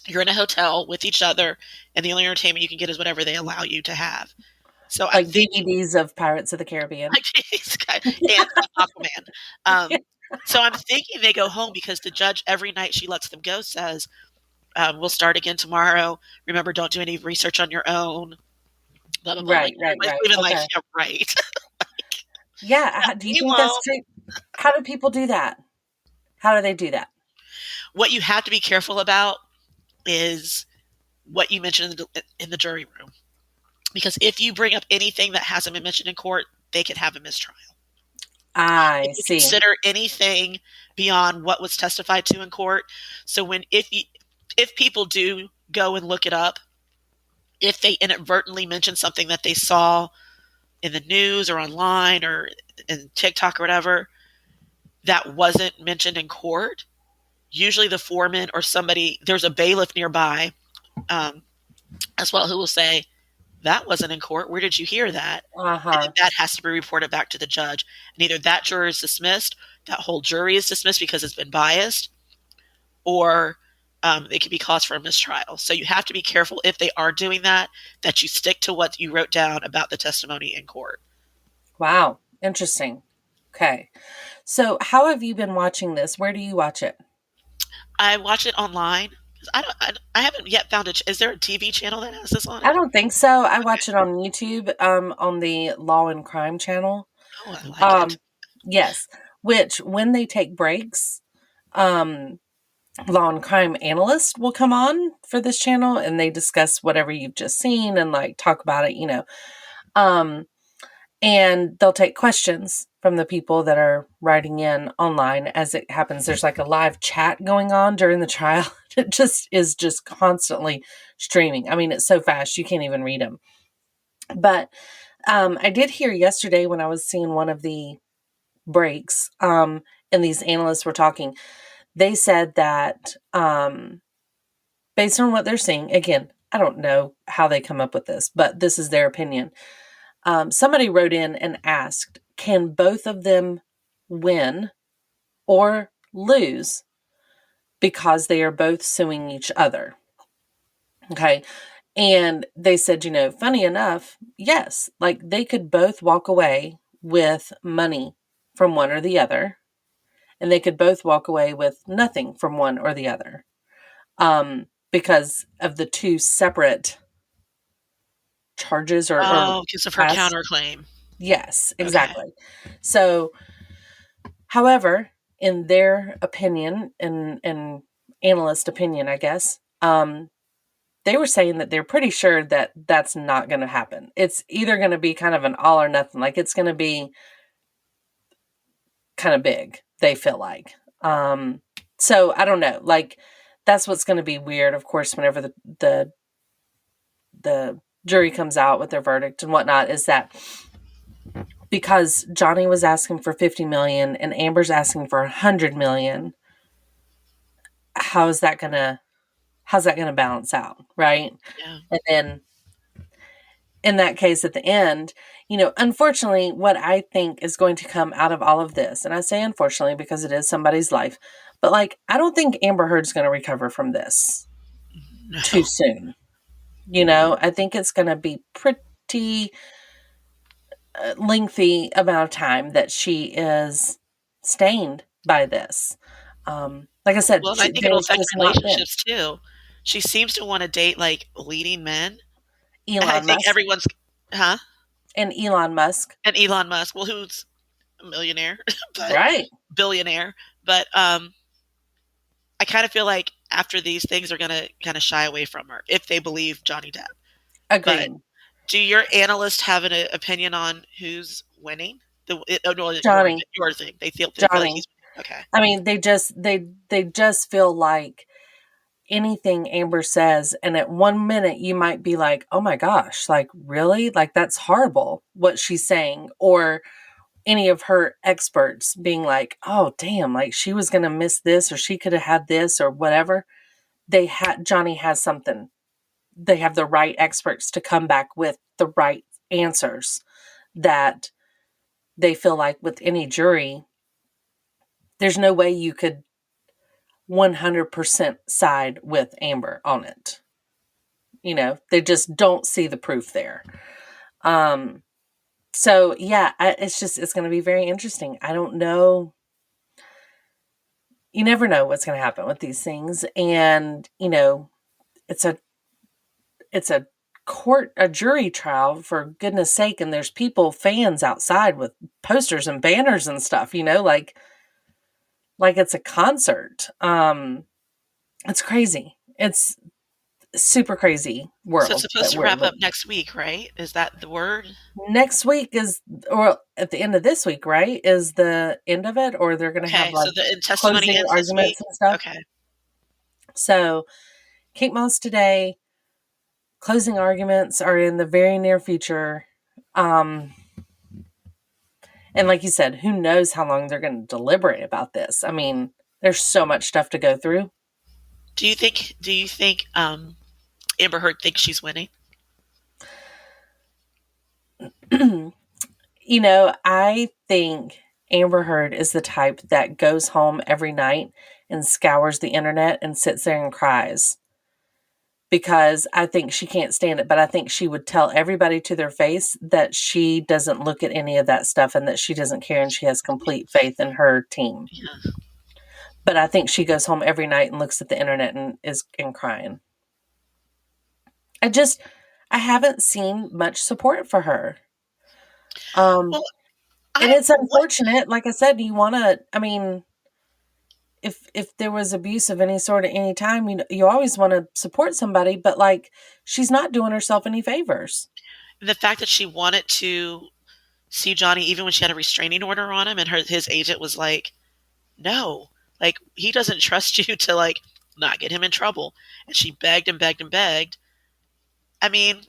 You're in a hotel with each other, and the only entertainment you can get is whatever they allow you to have. So Like DVDs of Pirates of the Caribbean. like this guy and Aquaman. So I'm thinking they go home because the judge, every night she lets them go, says, we'll start again tomorrow. Remember, don't do any research on your own. Blah, blah, blah. Right. Even Okay. like, yeah, right. Yeah. Do you You think that's won't. true? How do people do that? How do they do that? What you have to be careful about is what you mentioned in the jury room. Because if you bring up anything that hasn't been mentioned in court, they could have a mistrial. I If you see. consider anything beyond what was testified to in court. So if people do go and look it up, if they inadvertently mention something that they saw in the news or online or in TikTok or whatever that wasn't mentioned in court, usually the foreman or somebody, there's a bailiff nearby as well who will say, that wasn't in court. Where did you hear that? And then that has to be reported back to the judge. And either that juror is dismissed, that whole jury is dismissed because it's been biased, or it could be cause for a mistrial. So you have to be careful if they are doing that you stick to what you wrote down about the testimony in court. Wow. Interesting. Okay. So how have you been watching this? Where do you watch it? I watch it online. I haven't yet found it. Is there a TV channel that has this on it? I don't think so. I watch it on YouTube, on the Law and Crime channel. Oh, I like it. Yes. Which, when they take breaks, Law and Crime analyst will come on for this channel, and they discuss whatever you've just seen and like talk about it, and they'll take questions from the people that are writing in online as it happens. There's like a live chat going on during the trial. It just is just constantly streaming. I mean, it's so fast, you can't even read them. But I did hear yesterday when I was seeing one of the breaks, and these analysts were talking, they said that based on what they're seeing, again, I don't know how they come up with this, but this is their opinion. Somebody wrote in and asked, can both of them win or lose because they are both suing each other? Okay. And they said, funny enough, yes, like they could both walk away with money from one or the other, and they could both walk away with nothing from one or the other, because of the two separate charges or because of her counterclaim. Yes, exactly. Okay. So, however, in their opinion and analyst opinion, I guess, they were saying that they're pretty sure that that's not going to happen. It's either going to be kind of an all or nothing. Like it's going to be kind of big, they feel like. So I don't know. Like that's what's going to be weird, of course, whenever the jury comes out with their verdict and whatnot, is that because Johnny was asking for 50 million and Amber's asking for 100 million, how's that gonna balance out, right? Yeah. And then in that case, at the end, unfortunately, what I think is going to come out of all of this, and I say unfortunately because it is somebody's life, but like, I don't think Amber Heard's going to recover from this No. too soon. I think it's going to be pretty lengthy amount of time that she is stained by this. Like I said, Well, and I think it'll there's affect just not been. relationships too. She seems to want to date like leading men. And I Elon think Musk everyone's, huh? and Elon Musk, And Elon Musk, well, who's a millionaire, but right? billionaire. But I kind of feel like after these things are going to kind of shy away from her if they believe Johnny Depp. Agreed. But do your analysts have an opinion on who's winning? No, Johnny. your thing. They feel like Johnny. he's okay. I mean, they just feel like anything Amber says, and at one minute you might be like, oh my gosh, like really? Like that's horrible what she's saying. Or any of her experts being like, oh damn, like she was gonna miss this, or she could have had this, or whatever. Johnny has something. They have the right experts to come back with the right answers that they feel like with any jury, there's no way you could 100% side with Amber on it. They just don't see the proof there. So yeah, it's going to be very interesting. I don't know. You never know what's going to happen with these things. And, it's a jury trial, for goodness sake. And there's fans outside with posters and banners and stuff, like it's a concert. It's crazy. It's super crazy world. So it's supposed to wrap up next week, right? Is that the word? Next week or at the end of this week, right? Is the end of it, or they're going to have like so the testimony closing arguments and stuff. Okay. So Kate Moss today, closing arguments are in the very near future. And like you said, who knows how long they're going to deliberate about this? I mean, there's so much stuff to go through. Do you think Amber Heard thinks she's winning? I think Amber Heard is the type that goes home every night and scours the internet and sits there and cries. Because I think she can't stand it, but I think she would tell everybody to their face that she doesn't look at any of that stuff and that she doesn't care, and she has complete faith in her team. Yeah. But I think she goes home every night and looks at the internet and is crying. I haven't seen much support for her. And it's unfortunate. Like I said, if there was abuse of any sort at any time, you always want to support somebody, but like she's not doing herself any favors. The fact that she wanted to see Johnny even when she had a restraining order on him, and his agent was like, no, like he doesn't trust you to like not get him in trouble. And she begged and begged and begged. I mean,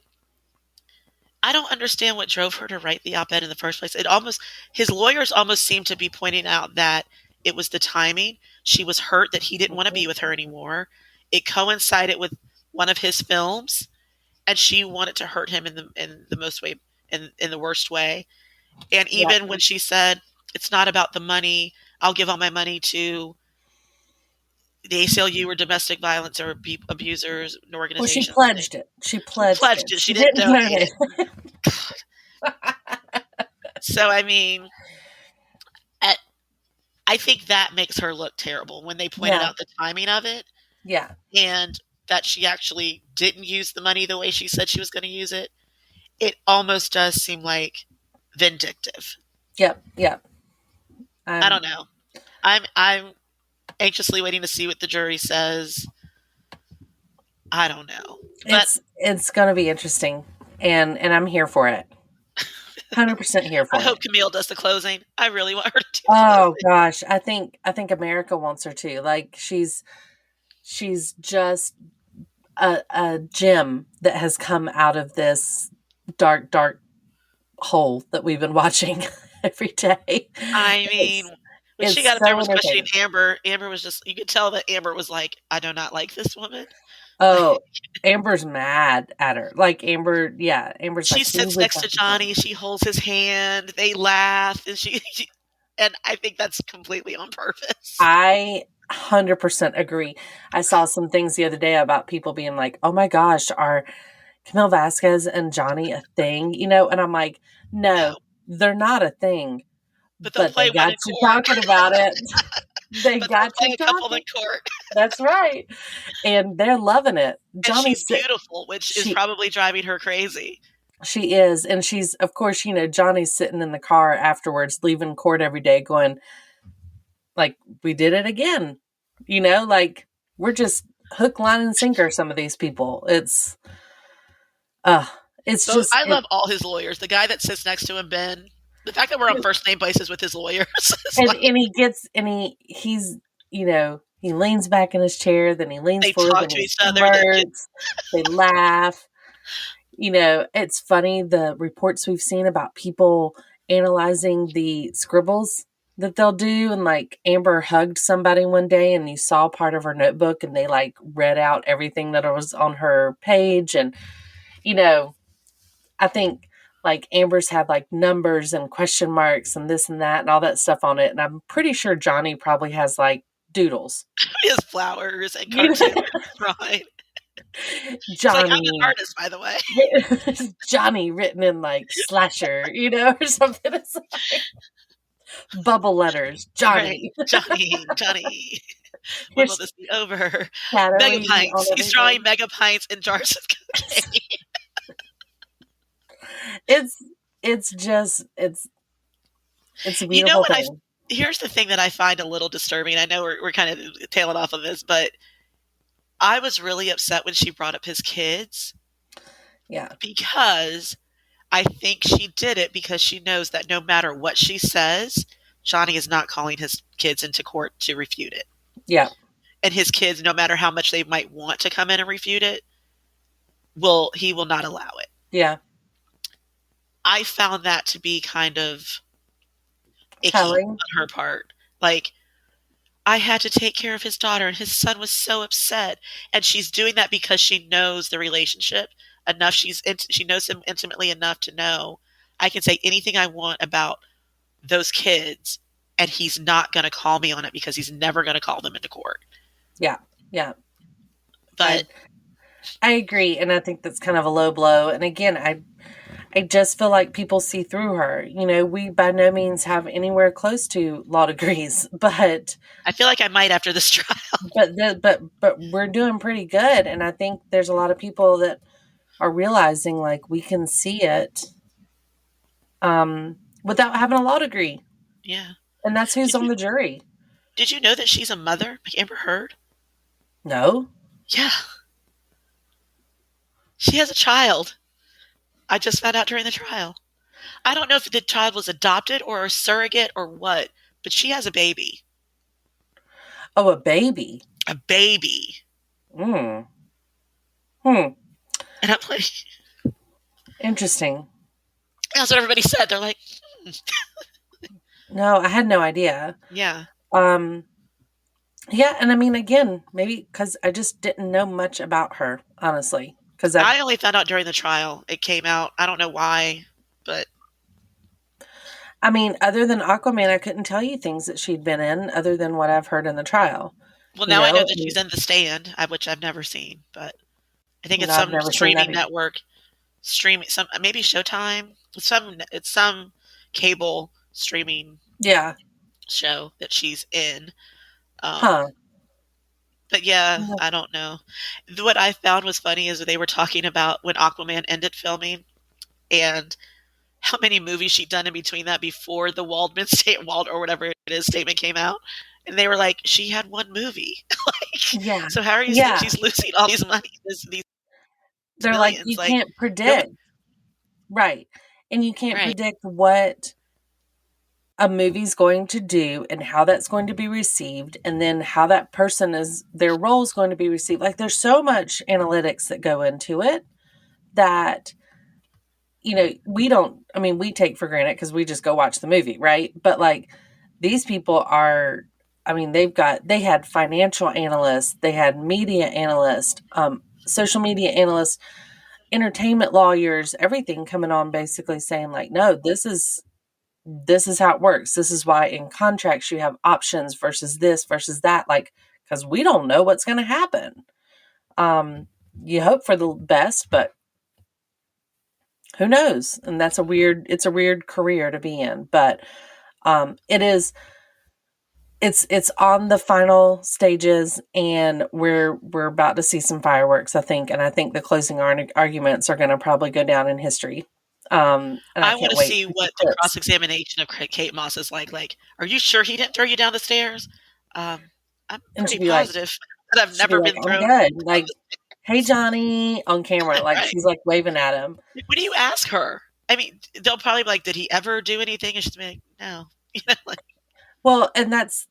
I don't understand what drove her to write the op-ed in the first place. His lawyers almost seemed to be pointing out that it was the timing. She was hurt that he didn't want to be with her anymore. It coincided with one of his films, and she wanted to hurt him in the most way, in the worst way. And even when she said, it's not about the money, I'll give all my money to the ACLU or domestic violence or abusers and organizations. Well, she pledged it. She pledged it. She didn't donate it. So, I mean, I think that makes her look terrible when they pointed out the timing of it. Yeah. And that she actually didn't use the money the way she said she was going to use it. It almost does seem like vindictive. Yep. I don't know. I'm anxiously waiting to see what the jury says. I don't know. But It's going to be interesting, and I'm here for it. 100% here I for hope it. Camille does the closing. I really want her to do the Oh closing. gosh, I think America wants her to. Like she's just a gem that has come out of this dark hole that we've been watching every day. I mean, when she It's got up there and so was questioning entertaining. Amber was just, you could tell that Amber was like, I do not like this woman. Oh, Amber's mad at her. Like Amber's She like, you sits would next not to be doing Johnny. She holds his hand. They laugh, and and I think that's completely on purpose. I 100% agree. I saw some things the other day about people being like, "Oh my gosh, are Camille Vasquez and Johnny a thing?" You know, and I'm like, No, "No, they're not a thing, but they'll but they play one got in you court. talking about it. They But they'll got play you a couple in talking." court. That's right. And they're loving it. And she's Johnny's beautiful, which is she probably driving her crazy. she is, and she's of course, Johnny's sitting in the car afterwards, leaving court every day going, like, we did it again. Like we're just hook, line, and sinker some of these people. Uh it's So just I love all his lawyers. The guy that sits next to him, Ben. The fact that we're on first name basis with his lawyers is and like he gets and he's he leans back in his chair, then he leans they forward, talk then to he each other. smirks, they laugh. It's funny the reports we've seen about people analyzing the scribbles that they'll do. And like Amber hugged somebody one day and you saw part of her notebook and they like read out everything that was on her page. And, I think like Amber's had like numbers and question marks and this and that and all that stuff on it. And I'm pretty sure Johnny probably has like doodles. His flowers and cartoons drawing. He's like, I'm an Johnny. artist, by the way. Johnny written in like slasher, or something. It's like bubble letters. Right. Johnny. Johnny. When will this be over? Shadowy on Megapints. He's drawing everything. megapints in jars of cocaine. It's just it's a You know beautiful what thing. here's the thing that I find a little disturbing. I know we're kind of tailing off of this, but I was really upset when she brought up his kids Yeah. because I think she did it because she knows that no matter what she says, Johnny is not calling his kids into court to refute it. Yeah. And his kids, no matter how much they might want to come in and refute it, he will not allow it. Yeah. I found that to be kind of icky Telling. on her part. Like, I had to take care of his daughter and his son was so upset. And she's doing that because she knows the relationship enough. She knows him intimately enough to know I can say anything I want about those kids and he's not going to call me on it because he's never going to call them into court. Yeah. Yeah. But I agree. And I think that's kind of a low blow. And again, I just feel like people see through her. We by no means have anywhere close to law degrees, but I feel like I might after this trial. but we're doing pretty good. And I think there's a lot of people that are realizing like we can see it without having a law degree. Yeah. And that's who's on the jury. Did you know that she's a mother? Like Amber Heard? No? Yeah. She has a child. I just found out during the trial. I don't know if the child was adopted or a surrogate or what, but she has a baby. Oh, a baby. A baby. Hmm. And I'm like, Interesting. that's what everybody said. They're like, No, I had no idea. yeah. Yeah, and I mean, again, maybe because I just didn't know much about her, honestly. Because I only found out during the trial. It came out. I don't know why, but I mean, other than Aquaman, I couldn't tell you things that she'd been in, other than what I've heard in the trial. well, now I know that she's in The Stand, which I've never seen, but I think it's I've some never seen that streaming either. network, some maybe Showtime. It's some cable streaming Yeah. show that she's in. Huh. But yeah, I don't know. What I found was funny is they were talking about when Aquaman ended filming and how many movies she'd done in between that before the Wald or whatever it is statement came out. And they were like, she had one movie. Yeah. So how are you saying she's losing all these money? These They're like, millions? you Like, can't nobody, predict. Right. And you can't right? predict what a movie's going to do and how that's going to be received, and then how that person their role is going to be received. Like, there's so much analytics that go into it that, we take for granted because we just go watch the movie, right? But like, these people are, they had financial analysts, they had media analysts, social media analysts, entertainment lawyers, everything coming on, basically saying like, no, this is how it works. This is why in contracts you have options versus this versus that, like, because we don't know what's going to happen. You hope for the best, but who knows? And it's a weird career to be in, but it's on the final stages, and we're about to see some fireworks, I think. And I think the closing arguments are going to probably go down in history. And I I want can't to wait see for what the clips. cross-examination of Kate Moss is like. Like, are you sure he didn't throw you down the stairs? I'm And pretty positive that I've she'll be never like, been I'm thrown. good. Like, hey, Johnny, on camera. Like, Right? she's like waving at him. What do you ask her? I mean, they'll probably be like, "Did he ever do anything?" And she's like, "No." Like, Well, and that's,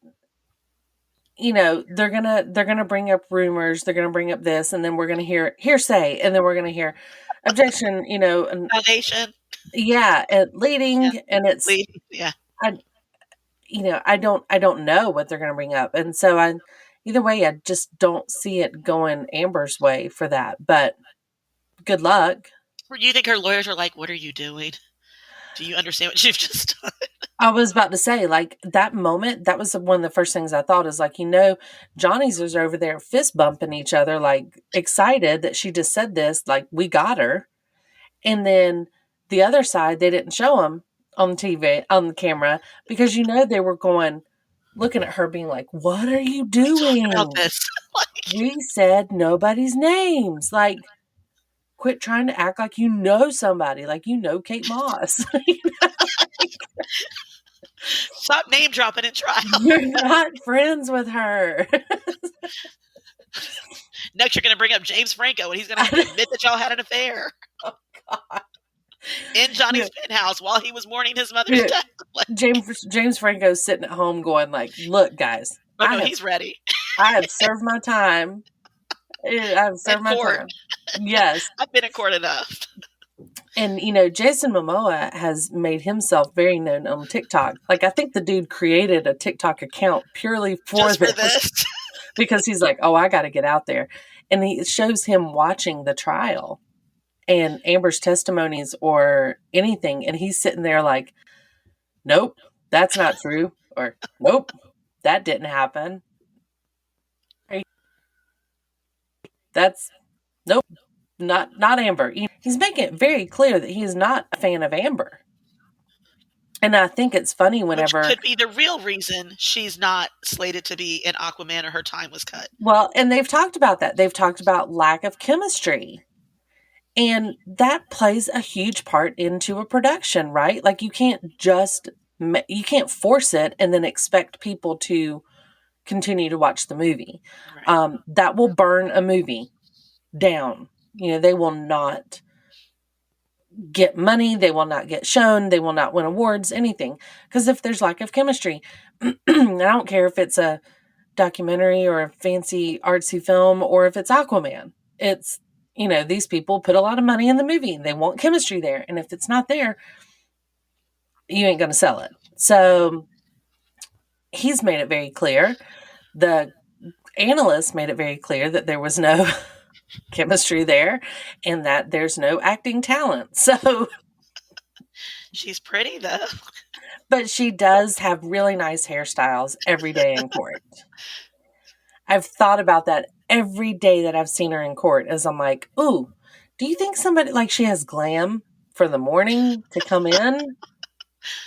they're gonna bring up rumors, they're gonna bring up this, and then we're gonna hear hearsay, and then we're gonna hear objection, and foundation. yeah, and Yeah, leading, and it's, lead. Yeah. I, I don't know what they're gonna bring up, and so either way, I just don't see it going Amber's way for that. But good luck. Or do you think her lawyers are like, "What are you doing? Do you understand what you've just done?" I was about to say, like, that moment, that was one of the first things I thought is like, Johnny's was over there fist bumping each other, like, excited that she just said this, like, we got her. And then the other side, they didn't show him on the TV, on the camera, because they were looking at her being like, what are you Talk about doing? this. Like, We said nobody's names. Like, quit trying to act like you know somebody, like Kate Moss. stop name dropping in trial. You're not friends with her. Next, you're going to bring up James Franco, and he's going to have to admit that y'all had an affair. Oh, God. In Johnny's penthouse while he was mourning his mother's death. Like, James Franco's sitting at home going like, look, guys, he's ready. I have served my time. I have served my time. Yes. I've been in court enough. And, Jason Momoa has made himself very known on TikTok. Like, I think the dude created a TikTok account purely for this. Because he's like, oh, I got to get out there. And it shows him watching the trial and Amber's testimonies or anything. And he's sitting there like, nope, that's not true. Or, nope, that didn't happen. Nope, not Amber. He's making it very clear that he's not a fan of Amber. And I think it's funny whenever... Which could be the real reason she's not slated to be in Aquaman or her time was cut. Well, and they've talked about that. They've talked about lack of chemistry. And that plays a huge part into a production, right? Like, you can't force it and then expect people to continue to watch the movie. Right. That will burn a movie down. They will not get money. They will not get shown. They will not win awards, anything. Because if there's lack of chemistry, I don't care if it's a documentary or a fancy artsy film or if it's Aquaman. It's, these people put a lot of money in the movie. They want chemistry there. And if it's not there, you ain't going to sell it. So he's made it very clear. The analyst made it very clear that there was no chemistry there and that there's no acting talent. So she's pretty though. But she does have really nice hairstyles every day in court. I've thought about that every day that I've seen her in court, as I'm like, ooh, do you think somebody, like, she has glam for the morning to come in?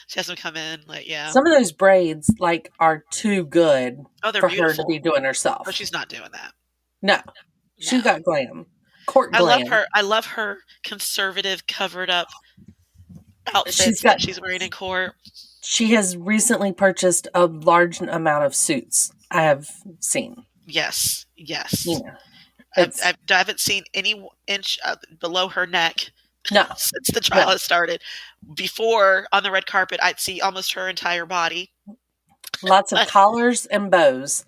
She has to come in, like, yeah. Some of those braids, like, are too good for beautiful. her to be doing herself. But she's not doing that. No. She got glam. Court glam. I love her conservative, covered up outfits that she's wearing in court. She has recently purchased a large amount of suits, I have seen. Yes. Yes. You know, I it's haven't seen any inch below her neck no, since the trial no. has started. Before, on the red carpet, I'd see almost her entire body. Lots of But collars and bows.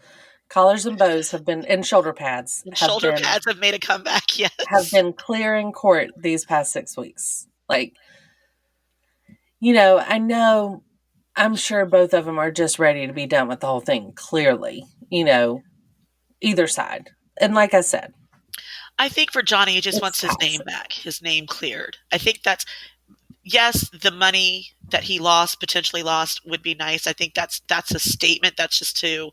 Collars and bows have been, and shoulder pads shoulder pads have made a comeback, have yes. been clear in court these past 6 weeks. Like, you know, I'm sure both of them are just ready to be done with the whole thing, clearly, you know, either side. And like I said, I think for Johnny, he just it's wants his name taxes. back, his name cleared. I think that's, yes, the money that he potentially lost, would be nice. I think that's a statement. That's just to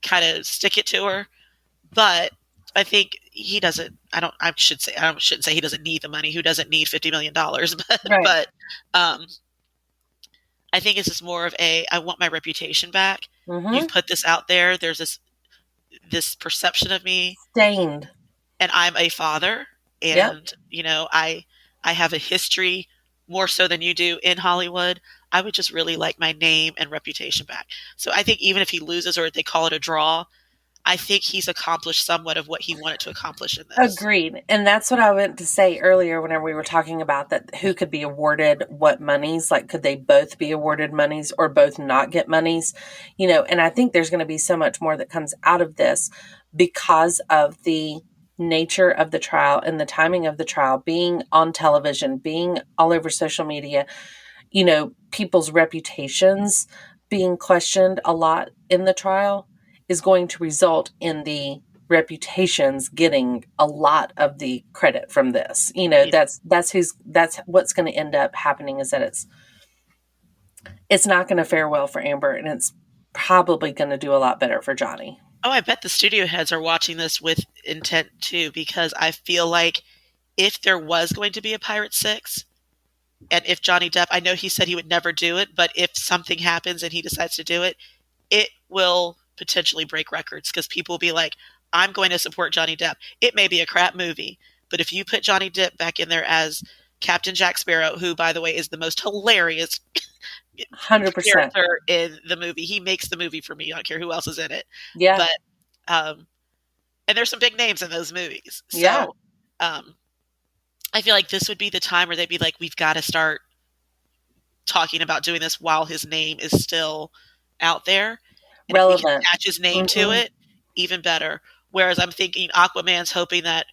kind of stick it to her. But I think he doesn't. I shouldn't say he doesn't need the money. Who doesn't need $50 million? Right. But I think it's just more of I want my reputation back. You've Mm-hmm. put this out there. There's this perception of me, Stained. and I'm a father, Yep. and I have a history more so than you do in Hollywood. I would just really like my name and reputation back. So I think even if he loses or they call it a draw, I think he's accomplished somewhat of what he wanted to accomplish in this. Agreed. And that's what I went to say earlier whenever we were talking about that, who could be awarded what monies, like could they both be awarded monies or both not get monies, you know, and I think there's going to be so much more that comes out of this because of the nature of the trial and the timing of the trial, being on television, being all over social media, you know, people's reputations being questioned a lot in the trial is going to result in the reputations getting a lot of the credit from this. You know, that's what's going to end up happening, is that it's not going to fare well for Amber, and it's probably going to do a lot better for Johnny. Oh, I bet the studio heads are watching this with intent too, because I feel like if there was going to be a Pirate 6, and if Johnny Depp, I know he said he would never do it, but if something happens and he decides to do it, it will potentially break records, because people will be like, I'm going to support Johnny Depp. It may be a crap movie, but if you put Johnny Depp back in there as Captain Jack Sparrow, who, by the way, is the most hilarious 100%. character in the movie. He makes the movie for me. I don't care who else is in it. Yeah. But, and there's some big names in those movies. So, Yeah. I feel like this would be the time where they'd be like, we've got to start talking about doing this while his name is still out there. And if we can Relevant. attach his name to it, even better. Whereas I'm thinking Aquaman's hoping that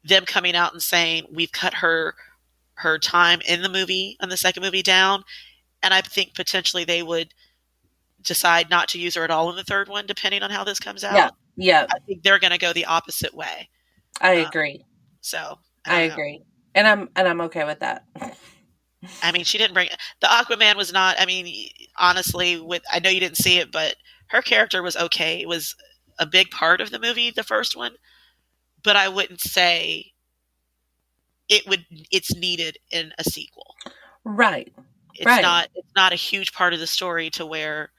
them coming out and saying, we've cut her time in the movie, on the second movie, down. And I think potentially they would decide not to use her at all in the third one, depending on how this comes out. Yeah. Yeah. I think they're going to go the opposite way. I agree. So I agree. And I'm okay with that. I mean, she didn't bring the Aquaman was not. I mean, honestly, I know you didn't see it, but her character was okay. It was a big part of the movie, the first one, but I wouldn't say it's needed in a sequel. Right. It's not a huge part of the story to where,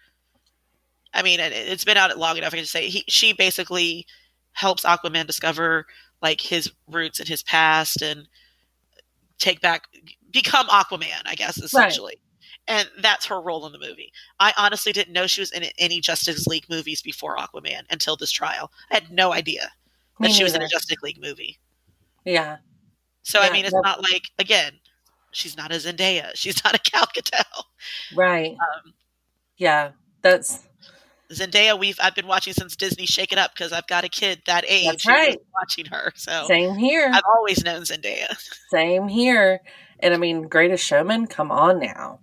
I mean, it's been out long enough. I can just say she basically helps Aquaman discover like his roots and his past and become Aquaman, I guess, essentially. Right. And that's her role in the movie. I honestly didn't know she was in any Justice League movies before Aquaman until this trial. I had no idea that she was in a Justice League movie. Yeah. So, yeah, I mean, it's not like, again, she's not a Zendaya. She's not a Gal Gadot. Right. Yeah. That's Zendaya. I've been watching since Disney Shake It Up, because I've got a kid that age. That's right. Watching her. So same here. I've always known Zendaya. Same here. And I mean, Greatest Showman, come on now.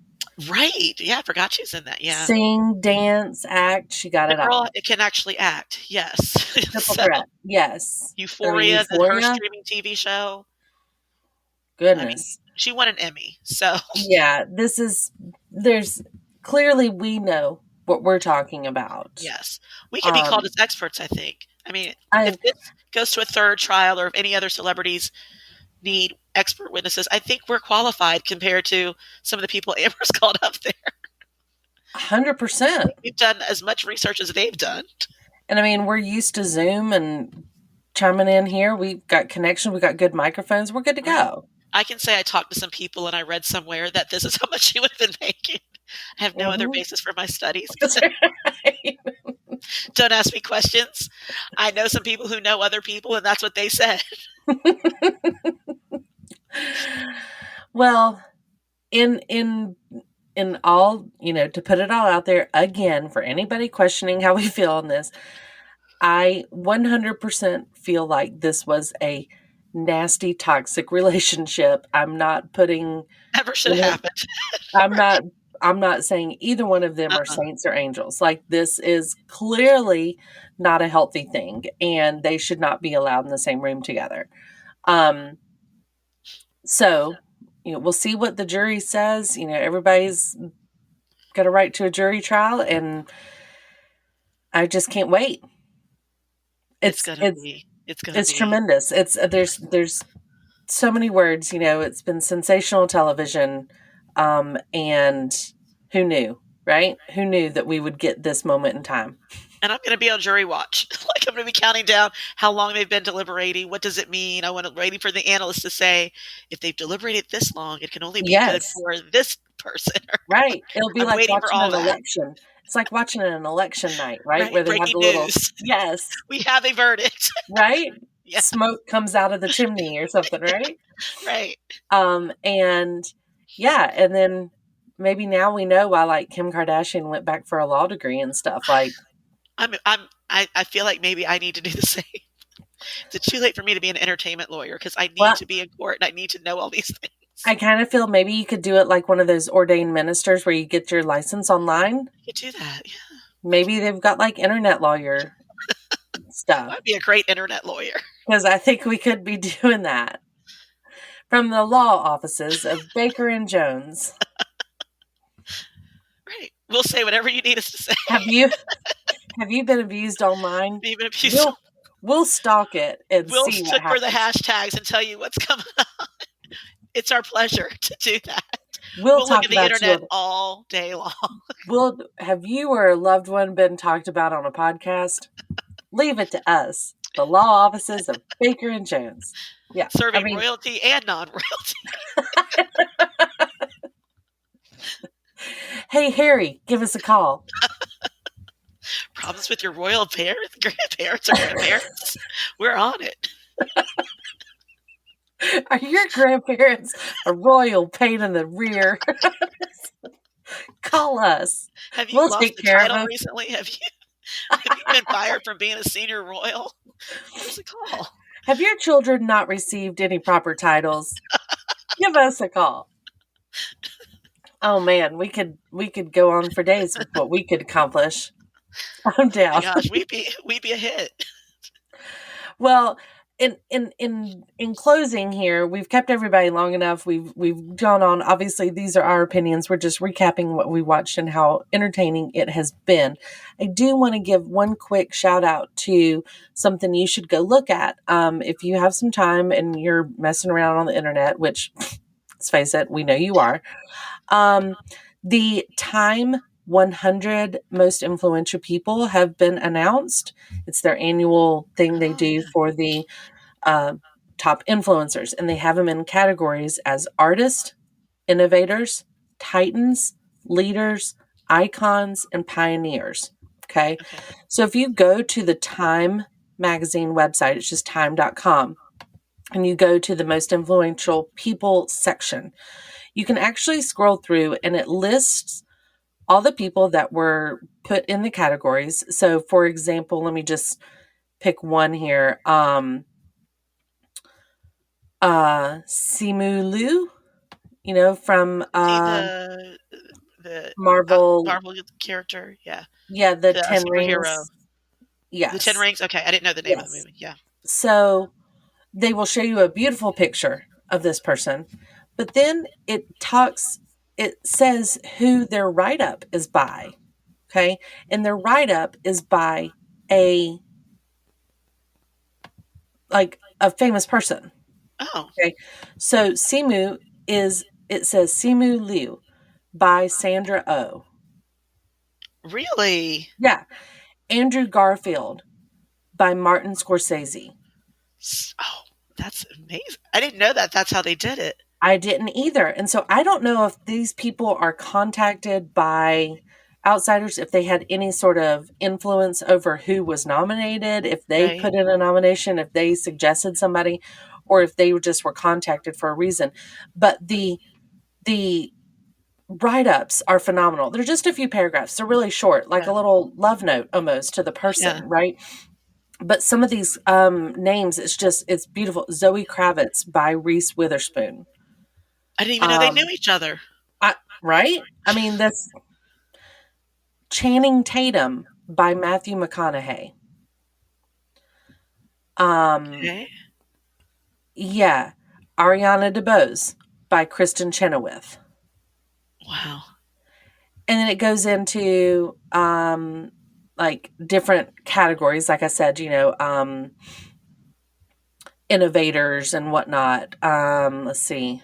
Right. Yeah, I forgot she was in that. Yeah. Sing, dance, act. She got it all. It can actually act. Yes. Triple threat. Yes. Euphoria, her streaming TV show. Goodness. I mean, she won an Emmy. So yeah, there's clearly we know what we're talking about. Yes. We can be called as experts, I think. I mean, if this goes to a third trial, or if any other celebrities need expert witnesses, I think we're qualified compared to some of the people Amber's called up there. 100%. We've done as much research as they've done. And I mean, we're used to Zoom and chiming in here. We've got connection. We've got good microphones. We're good to go. I can say I talked to some people and I read somewhere that this is how much she would have been making. I have no other basis for my studies. That's right. Don't ask me questions. I know some people who know other people, and that's what they said. Well, in all, to put it all out there again for anybody questioning how we feel on this, I 100% feel like this was a nasty, toxic relationship. I'm not putting. Never should have happened. I'm not saying either one of them are saints or angels. Like, this is clearly not a healthy thing, and they should not be allowed in the same room together. So, we'll see what the jury says. Everybody's got a right to a jury trial, and I just can't wait. It's tremendous. There's so many words. It's been sensational television, and who knew, right? Who knew that we would get this moment in time? And I'm going to be on jury watch. Like, I'm going to be counting down how long they've been deliberating. What does it mean? I want to waiting for the analyst to say, if they've deliberated this long, it can only be good for this person. Right. It'll be like watching an election. It's like watching an election night, right? Where they have the little yes. We have a verdict. Right? Yeah. Smoke comes out of the chimney or something, right? Right. And yeah, and then maybe now we know why, like, Kim Kardashian went back for a law degree and stuff. Like, I feel like maybe I need to do the same. Is it too late for me to be an entertainment lawyer? Because I need to be in court and I need to know all these things. I kind of feel maybe you could do it like one of those ordained ministers where you get your license online. You could do that, yeah. Maybe they've got like internet lawyer stuff. I'd be a great internet lawyer. Because I think we could be doing that. From the law offices of Baker and Jones. Right. We'll say whatever you need us to say. Have you been abused online? Been abused. We'll stalk it and see what happens. We'll look for the hashtags and tell you what's coming on. It's our pleasure to do that. We'll talk look at the internet all day long. Have you or a loved one been talked about on a podcast? Leave it to us, the law offices of Baker and Jones. Yeah, serving royalty and non-royalty. Hey, Harry, give us a call. Problems with your royal grandparents or grandparents? We're on it. Are your grandparents a royal pain in the rear? Call us. Have you lost the title recently? Have you been fired from being a senior royal? Give us a call. Have your children not received any proper titles? Give us a call. Oh man, we could go on for days with what we could accomplish. I'm down. Oh my gosh, we'd be a hit. Well, in closing here, we've kept everybody long enough. We've gone on. Obviously, these are our opinions. We're just recapping what we watched and how entertaining it has been. I do want to give one quick shout out to something you should go look at. If you have some time and you're messing around on the internet, which, let's face it, we know you are. The Time 100 most influential people have been announced. It's their annual thing they do for the top influencers, and they have them in categories as artists, innovators, titans, leaders, icons, and pioneers. Okay. So if you go to the Time magazine website, it's just time.com, and you go to the most influential people section, you can actually scroll through and it lists all the people that were put in the categories. So for example, let me just pick one here. Simu Liu, from the Marvel character, yeah, the 10 superhero. Rings. Yes, the 10 Rings. Okay, I didn't know the name of the movie. Yeah. So they will show you a beautiful picture of this person, but then it says who their write-up is by. Okay, and their write-up is by a famous person. Oh. Okay. So Simu it says Simu Liu by Sandra Oh. Really? Yeah. Andrew Garfield by Martin Scorsese. Oh, that's amazing. I didn't know that that's how they did it. I didn't either. And so I don't know if these people are contacted by outsiders, if they had any sort of influence over who was nominated, if they Right. put in a nomination, if they suggested somebody, or if they just were contacted for a reason. But the write-ups are phenomenal. They're just a few paragraphs. They're really short, like Yeah. a little love note almost to the person, Yeah. right? But some of these names, it's beautiful. Zoe Kravitz by Reese Witherspoon. I didn't even know they knew each other. Right? I mean, that's Channing Tatum by Matthew McConaughey. Okay. Yeah. Ariana DeBose by Kristen Chenoweth. Wow. And then it goes into like different categories, like I said, innovators and whatnot. Let's see.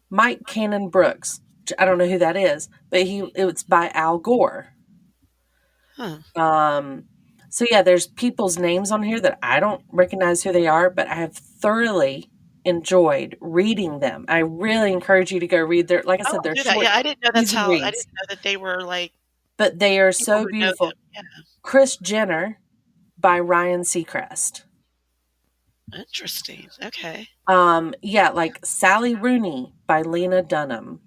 Mike Cannon Brooks. I don't know who that is, but it's by Al Gore. Huh. So yeah, there's people's names on here that I don't recognize who they are, but I have thoroughly enjoyed reading them. I really encourage you to go read their, like I said, I'll they're do that. short, Yeah, I didn't know that's easy how. I reads, didn't know that they were like but they are people so who know beautiful. them. Yeah. Chris Jenner by Ryan Seacrest. Interesting. Okay. Yeah, like Sally Rooney by Lena Dunham.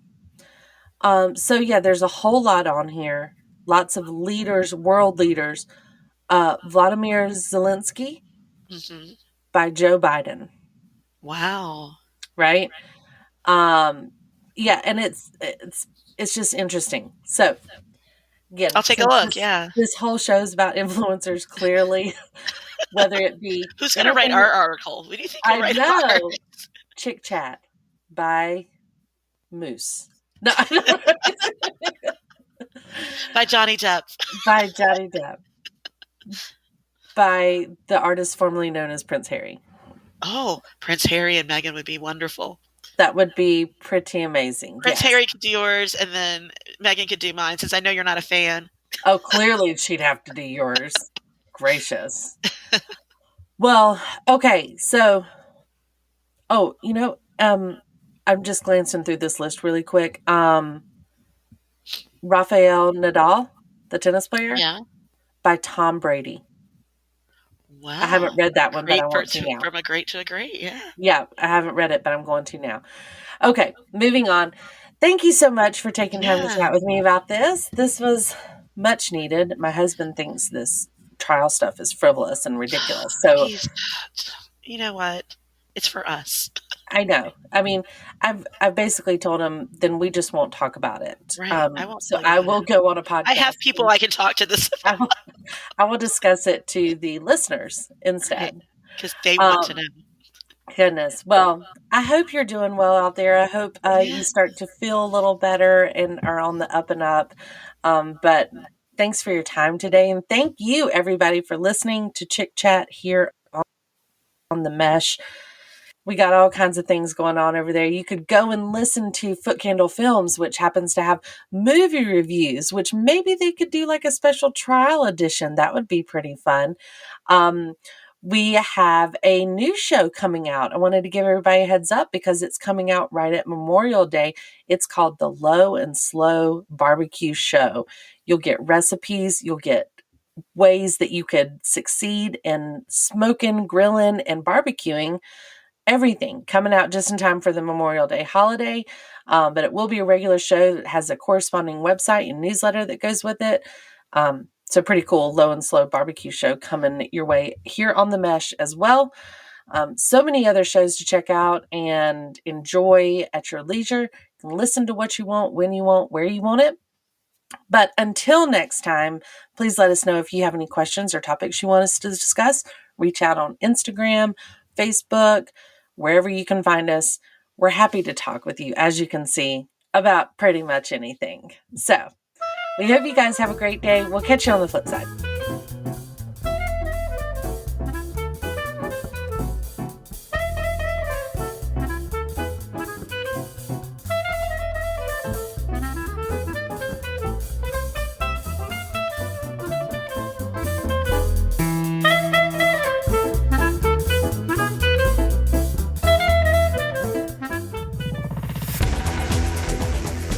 So yeah, there's a whole lot on here. Lots of leaders, world leaders. Vladimir Zelensky Hmm. by Joe Biden. Wow. Right? Yeah, and it's just interesting. So again, I'll take a since look. Yeah. this whole show is about influencers, clearly, whether it be Who's going to write our article? What do you think will I write know. ours? ChickChat by Moose. No, By Johnny Depp. by Johnny Depp. By the artist formerly known as Prince Harry. Oh, Prince Harry and Meghan would be wonderful. That would be pretty amazing. Prince yes. Harry could do yours, and then Meghan could do mine, since I know you're not a fan. Oh, clearly she'd have to do yours. Gracious. Well, okay, so I'm just glancing through this list really quick. Rafael Nadal, the tennis player, Yeah. by Tom Brady. Wow. I haven't read that one, but I want to now. From a great to a great, yeah. Yeah, I haven't read it, but I'm going to now. Okay, moving on. Thank you so much for taking time to chat with me about this. This was much needed. My husband thinks this trial stuff is frivolous and ridiculous. So you know what? It's for us. I know. I mean, I've basically told him, then we just won't talk about it. Right. I won't so tell you I about will it. go on a podcast. I have people I can talk to this about. I will discuss it to the listeners instead. Because they want to know. Goodness. Well, I hope you're doing well out there. I hope you start to feel a little better and are on the up and up. But thanks for your time today. And thank you, everybody, for listening to ChickChat here on the Mesh. We got all kinds of things going on over there. You could go and listen to Foot Candle Films, which happens to have movie reviews, which maybe they could do like a special trial edition. That would be pretty fun. We have a new show coming out. I wanted to give everybody a heads up because it's coming out right at Memorial Day. It's called the Low and Slow Barbecue Show. You'll get recipes. You'll get ways that you could succeed in smoking, grilling, and barbecuing. Everything coming out just in time for the Memorial Day holiday. But it will be a regular show that has a corresponding website and newsletter that goes with it. So pretty cool Low and Slow Barbecue Show coming your way here on the Mesh as well. So many other shows to check out and enjoy at your leisure. You can listen to what you want, when you want, where you want it. But until next time, please let us know if you have any questions or topics you want us to discuss. Reach out on Instagram, Facebook, wherever you can find us. We're happy to talk with you, as you can see, about pretty much anything. So we hope you guys have a great day. We'll catch you on the flip side.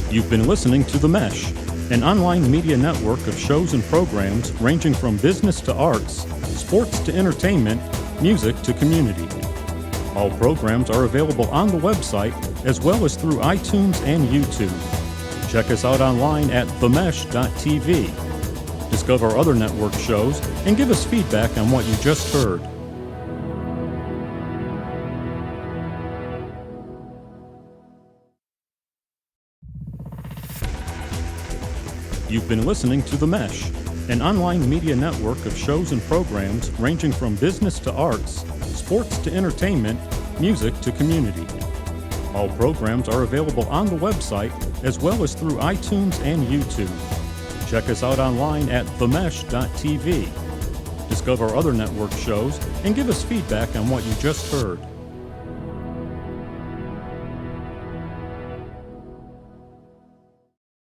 You've been listening to The Mesh, an online media network of shows and programs ranging from business to arts, sports to entertainment, music to community. All programs are available on the website as well as through iTunes and YouTube. Check us out online at themesh.tv. Discover other network shows and give us feedback on what you just heard. You've been listening to The Mesh, an online media network of shows and programs ranging from business to arts, sports to entertainment, music to community. All programs are available on the website as well as through iTunes and YouTube. Check us out online at themesh.tv. Discover other network shows and give us feedback on what you just heard.